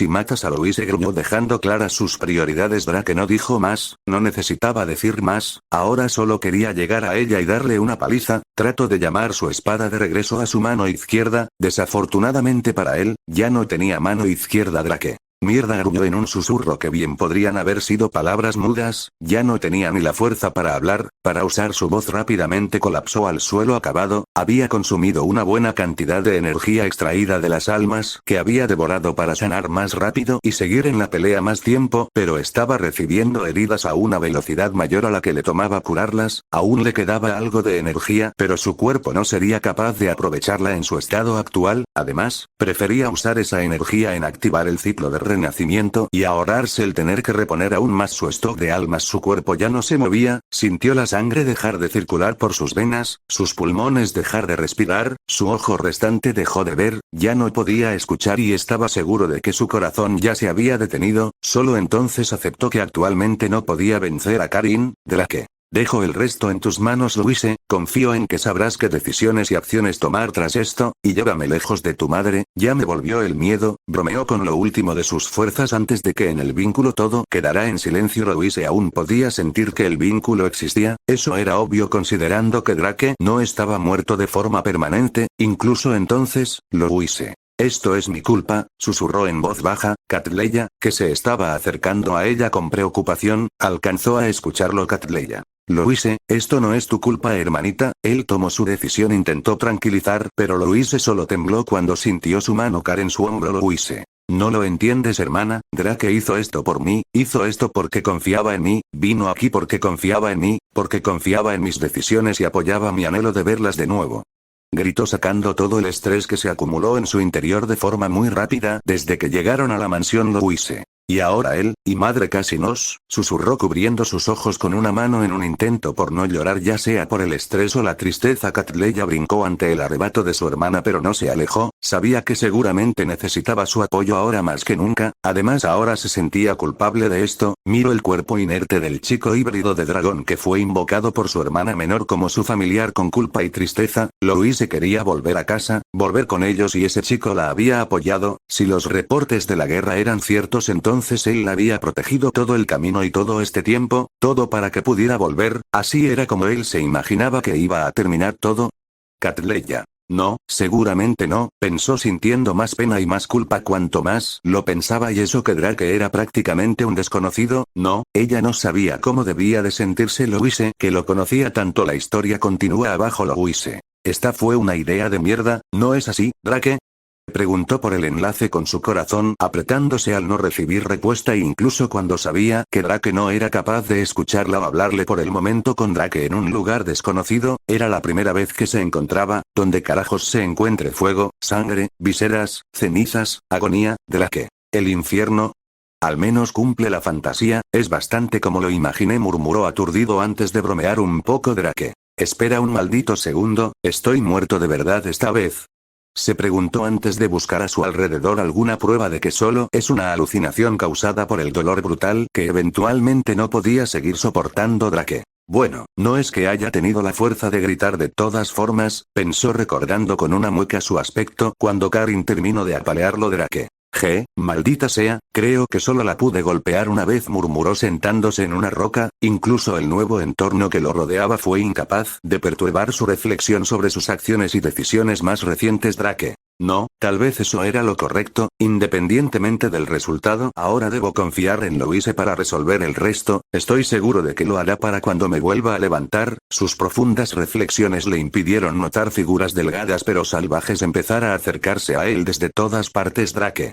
matas a Louise, gruñó dejando claras sus prioridades. Drake no dijo más, no necesitaba decir más, ahora solo quería llegar a ella y darle una paliza. Trató de llamar su espada de regreso a su mano izquierda, desafortunadamente para él, ya no tenía mano izquierda. Drake. Mierda, gruñó en un susurro que bien podrían haber sido palabras mudas, ya no tenía ni la fuerza para hablar, para usar su voz. Rápidamente colapsó al suelo acabado, había consumido una buena cantidad de energía extraída de las almas que había devorado para sanar más rápido y seguir en la pelea más tiempo, pero estaba recibiendo heridas a una velocidad mayor a la que le tomaba curarlas. Aún le quedaba algo de energía, pero su cuerpo no sería capaz de aprovecharla en su estado actual. Además, prefería usar esa energía en activar el ciclo de renacimiento y ahorrarse el tener que reponer aún más su stock de almas. Su cuerpo ya no se movía, sintió la sangre dejar de circular por sus venas, sus pulmones dejar de respirar, su ojo restante dejó de ver, ya no podía escuchar y estaba seguro de que su corazón ya se había detenido. Solo entonces aceptó que actualmente no podía vencer a Karin. Drake. Dejo el resto en tus manos, Louise, confío en que sabrás qué decisiones y acciones tomar tras esto, y llévame lejos de tu madre. Ya me volvió el miedo, bromeó con lo último de sus fuerzas antes de que en el vínculo todo quedara en silencio. Louise aún podía sentir que el vínculo existía, eso era obvio considerando que Drake no estaba muerto de forma permanente, incluso entonces. Louise. Esto es mi culpa, susurró en voz baja. Catleya, que se estaba acercando a ella con preocupación, alcanzó a escucharlo. Catleya. Louise, esto no es tu culpa, hermanita. Él tomó su decisión, intentó tranquilizar, pero Louise solo tembló cuando sintió su mano caer en su hombro. Louise. No lo entiendes, hermana, Drake hizo esto por mí, hizo esto porque confiaba en mí, vino aquí porque confiaba en mí, porque confiaba en mis decisiones y apoyaba mi anhelo de verlas de nuevo. Gritó sacando todo el estrés que se acumuló en su interior de forma muy rápida desde que llegaron a la mansión Louise. Y ahora él, y madre casi nos, susurró cubriendo sus ojos con una mano en un intento por no llorar, ya sea por el estrés o la tristeza. Catleya brincó ante el arrebato de su hermana pero no se alejó, sabía que seguramente necesitaba su apoyo ahora más que nunca, además ahora se sentía culpable de esto. Miró el cuerpo inerte del chico híbrido de dragón que fue invocado por su hermana menor como su familiar con culpa y tristeza. Louise quería volver a casa, volver con ellos y ese chico la había apoyado, si los reportes de la guerra eran ciertos entonces él la había protegido todo el camino y todo este tiempo, todo para que pudiera volver, así era como él se imaginaba que iba a terminar todo. Catleya. No, seguramente no, pensó sintiendo más pena y más culpa cuanto más lo pensaba, y eso que Drake era prácticamente un desconocido. No, ella no sabía cómo debía de sentirse Louise, que lo conocía tanto. La historia continúa abajo. Louise. Esta fue una idea de mierda, ¿no es así, Drake? Preguntó por el enlace con su corazón apretándose al no recibir respuesta e incluso cuando sabía que Drake no era capaz de escucharla o hablarle por el momento con Drake en un lugar desconocido, era la primera vez que se encontraba, donde carajos se encuentre fuego, sangre, vísceras, cenizas, agonía, Drake. ¿El infierno? Al menos cumple la fantasía, es bastante como lo imaginé, murmuró aturdido antes de bromear un poco Drake. Espera un maldito segundo, ¿estoy muerto de verdad esta vez? Se preguntó antes de buscar a su alrededor alguna prueba de que solo es una alucinación causada por el dolor brutal que eventualmente no podía seguir soportando Drake. Bueno, no es que haya tenido la fuerza de gritar de todas formas, pensó recordando con una mueca su aspecto cuando Karin terminó de apalearlo Drake. Maldita sea, creo que solo la pude golpear una vez, murmuró sentándose en una roca, incluso el nuevo entorno que lo rodeaba fue incapaz de perturbar su reflexión sobre sus acciones y decisiones más recientes. Drake. No, tal vez eso era lo correcto, independientemente del resultado. Ahora debo confiar en Louise para resolver el resto, estoy seguro de que lo hará para cuando me vuelva a levantar. Sus profundas reflexiones le impidieron notar figuras delgadas pero salvajes empezar a acercarse a él desde todas partes. Drake.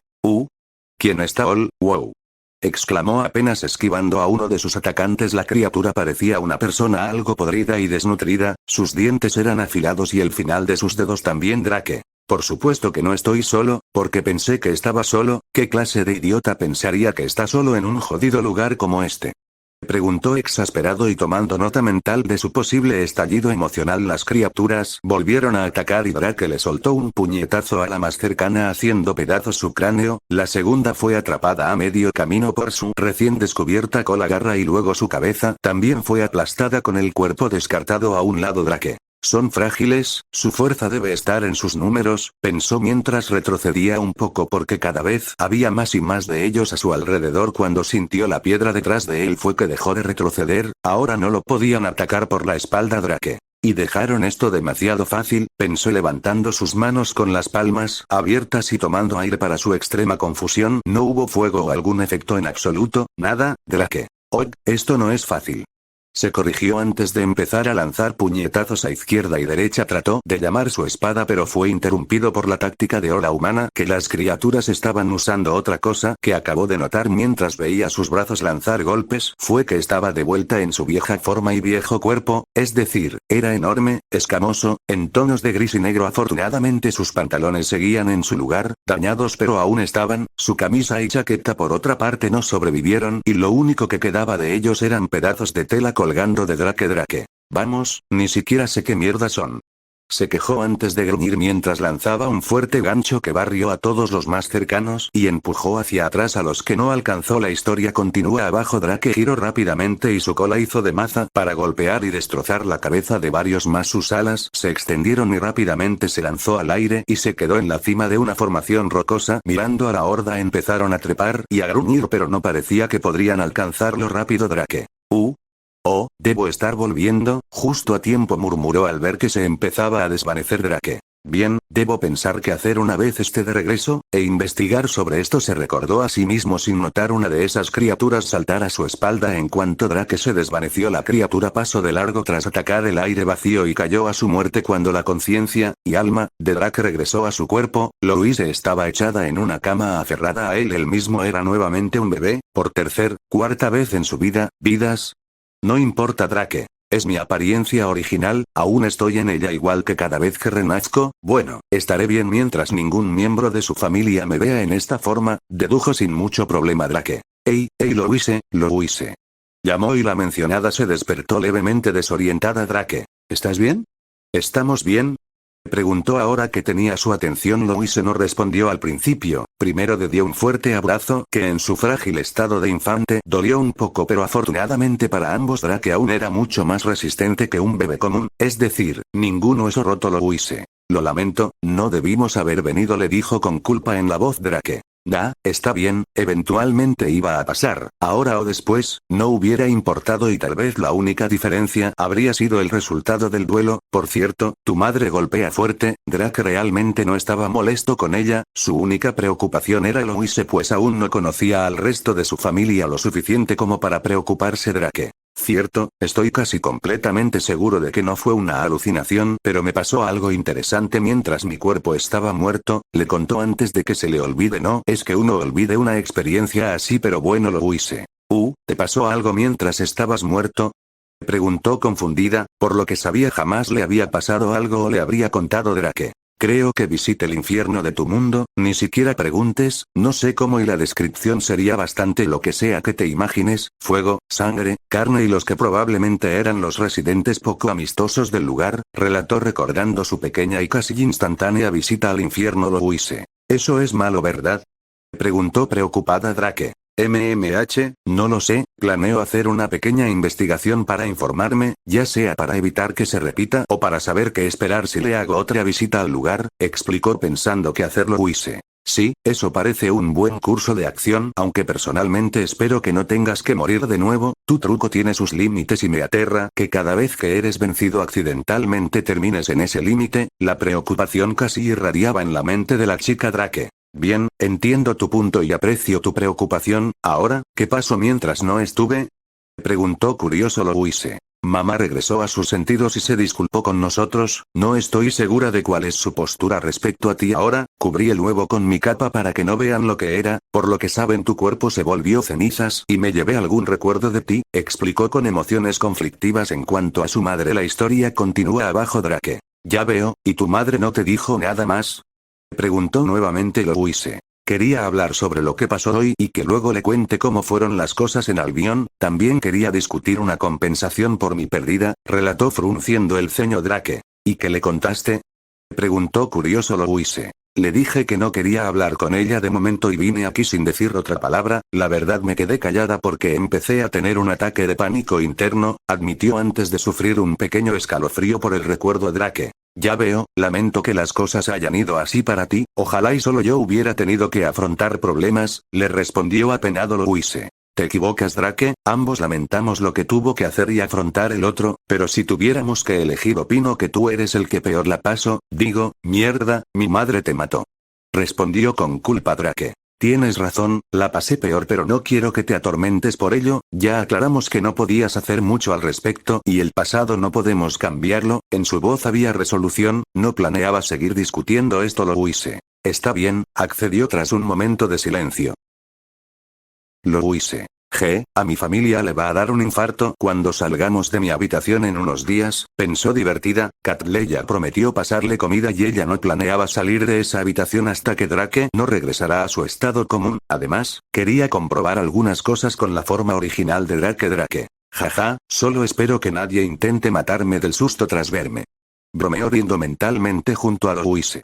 ¿Quién está? Wow. Exclamó apenas esquivando a uno de sus atacantes. La criatura parecía una persona algo podrida y desnutrida, sus dientes eran afilados y el final de sus dedos también. Drake. Por supuesto que no estoy solo, porque pensé que estaba solo. ¿Qué clase de idiota pensaría que está solo en un jodido lugar como este? Preguntó exasperado y tomando nota mental de su posible estallido emocional. Las criaturas volvieron a atacar y Drake le soltó un puñetazo a la más cercana haciendo pedazos su cráneo. La segunda fue atrapada a medio camino por su recién descubierta cola garra y luego su cabeza también fue aplastada con el cuerpo descartado a un lado. Drake. Son frágiles, su fuerza debe estar en sus números, pensó mientras retrocedía un poco porque cada vez había más y más de ellos a su alrededor. Cuando sintió la piedra detrás de él fue que dejó de retroceder, ahora no lo podían atacar por la espalda. Drake. Y dejaron esto demasiado fácil, pensó levantando sus manos con las palmas abiertas y tomando aire. Para su extrema confusión no hubo fuego o algún efecto en absoluto, nada. Drake. Esto no es fácil. Se corrigió antes de empezar a lanzar puñetazos a izquierda y derecha. Trató de llamar su espada pero fue interrumpido por la táctica de hora humana que las criaturas estaban usando. Otra cosa que acabó de notar mientras veía sus brazos lanzar golpes fue que estaba de vuelta en su vieja forma y viejo cuerpo, es decir, era enorme, escamoso, en tonos de gris y negro. Afortunadamente sus pantalones seguían en su lugar, dañados pero aún estaban, su camisa y chaqueta por otra parte no sobrevivieron y lo único que quedaba de ellos eran pedazos de tela colgando de Drake. Vamos, ni siquiera sé qué mierda son. Se quejó antes de gruñir mientras lanzaba un fuerte gancho que barrió a todos los más cercanos y empujó hacia atrás a los que no alcanzó. La historia continúa abajo. Drake giró rápidamente y su cola hizo de maza para golpear y destrozar la cabeza de varios más. Sus alas se extendieron y rápidamente se lanzó al aire y se quedó en la cima de una formación rocosa mirando a la horda. Empezaron a trepar y a gruñir pero no parecía que podrían alcanzarlo rápido. Drake. Debo estar volviendo, justo a tiempo, murmuró al ver que se empezaba a desvanecer Drake. Bien, debo pensar qué hacer una vez esté de regreso, e investigar sobre esto. Se recordó a sí mismo sin notar una de esas criaturas saltar a su espalda. En cuanto Drake se desvaneció, la criatura pasó de largo tras atacar el aire vacío y cayó a su muerte. Cuando la conciencia y alma de Drake regresó a su cuerpo, Louise estaba echada en una cama aferrada a él. Él mismo era nuevamente un bebé, por cuarta vez en su vida. ¿Vidas? No importa, Drake. Es mi apariencia original, aún estoy en ella igual que cada vez que renazco. Bueno, estaré bien mientras ningún miembro de su familia me vea en esta forma, dedujo sin mucho problema Drake. Hey, Louise. Llamó y la mencionada se despertó levemente desorientada. Drake. ¿Estás bien? ¿Estamos bien? Preguntó ahora que tenía su atención. Louise no respondió al principio, primero le dio un fuerte abrazo que en su frágil estado de infante dolió un poco, pero afortunadamente para ambos Drake aún era mucho más resistente que un bebé común, es decir, ningún hueso roto. Louise. Lo lamento, no debimos haber venido, le dijo con culpa en la voz Drake. Está bien, eventualmente iba a pasar, ahora o después, no hubiera importado y tal vez la única diferencia habría sido el resultado del duelo. Por cierto, tu madre golpea fuerte. Drake realmente no estaba molesto con ella, su única preocupación era Louise pues aún no conocía al resto de su familia lo suficiente como para preocuparse. Drake. Cierto, estoy casi completamente seguro de que no fue una alucinación, pero me pasó algo interesante mientras mi cuerpo estaba muerto, le contó antes de que se le olvide. No es que uno olvide una experiencia así, pero bueno, lo hice. ¿Te pasó algo mientras estabas muerto? Preguntó confundida, por lo que sabía jamás le había pasado algo o le habría contado Drake. Creo que visite el infierno de tu mundo, ni siquiera preguntes, no sé cómo y la descripción sería bastante lo que sea que te imagines, fuego, sangre, carne y los que probablemente eran los residentes poco amistosos del lugar, relató recordando su pequeña y casi instantánea visita al infierno. Louise. Eso es malo, ¿verdad? Preguntó preocupada Drake. No lo sé, planeo hacer una pequeña investigación para informarme, ya sea para evitar que se repita o para saber qué esperar si le hago otra visita al lugar, explicó pensando que hacerlo. Sí, eso parece un buen curso de acción, aunque personalmente espero que no tengas que morir de nuevo, tu truco tiene sus límites y me aterra que cada vez que eres vencido accidentalmente termines en ese límite. La preocupación casi irradiaba en la mente de la chica Drake. Bien, entiendo tu punto y aprecio tu preocupación. Ahora, ¿qué pasó mientras no estuve? Preguntó curioso Louise. Mamá regresó a sus sentidos y se disculpó con nosotros. No estoy segura de cuál es su postura respecto a ti ahora. Cubrí el huevo con mi capa para que no vean lo que era, por lo que saben tu cuerpo se volvió cenizas y me llevé algún recuerdo de ti, explicó con emociones conflictivas en cuanto a su madre. La historia continúa abajo Drake. Ya veo, ¿y tu madre no te dijo nada más? Preguntó nuevamente Louise. Quería hablar sobre lo que pasó hoy y que luego le cuente cómo fueron las cosas en Albion. También quería discutir una compensación por mi pérdida, relató frunciendo el ceño Drake. ¿Y qué le contaste? Preguntó curioso Louise. Le dije que no quería hablar con ella de momento y vine aquí sin decir otra palabra. La verdad me quedé callada porque empecé a tener un ataque de pánico interno, admitió antes de sufrir un pequeño escalofrío por el recuerdo Drake. Ya veo, lamento que las cosas hayan ido así para ti, ojalá y solo yo hubiera tenido que afrontar problemas, le respondió apenado Louise. Te equivocas Drake, ambos lamentamos lo que tuvo que hacer y afrontar el otro, pero si tuviéramos que elegir opino que tú eres el que peor la pasó. Digo, mierda, mi madre te mató. Respondió con culpa Drake. Tienes razón, la pasé peor pero no quiero que te atormentes por ello, ya aclaramos que no podías hacer mucho al respecto y el pasado no podemos cambiarlo. En su voz había resolución, no planeaba seguir discutiendo esto Louise. Está bien, accedió tras un momento de silencio. Louise. A mi familia le va a dar un infarto cuando salgamos de mi habitación en unos días, pensó divertida. Catleya prometió pasarle comida y ella no planeaba salir de esa habitación hasta que Drake no regresara a su estado común. Además, quería comprobar algunas cosas con la forma original de Drake. Jaja, solo espero que nadie intente matarme del susto tras verme. Bromeó riendo mentalmente junto a Louise.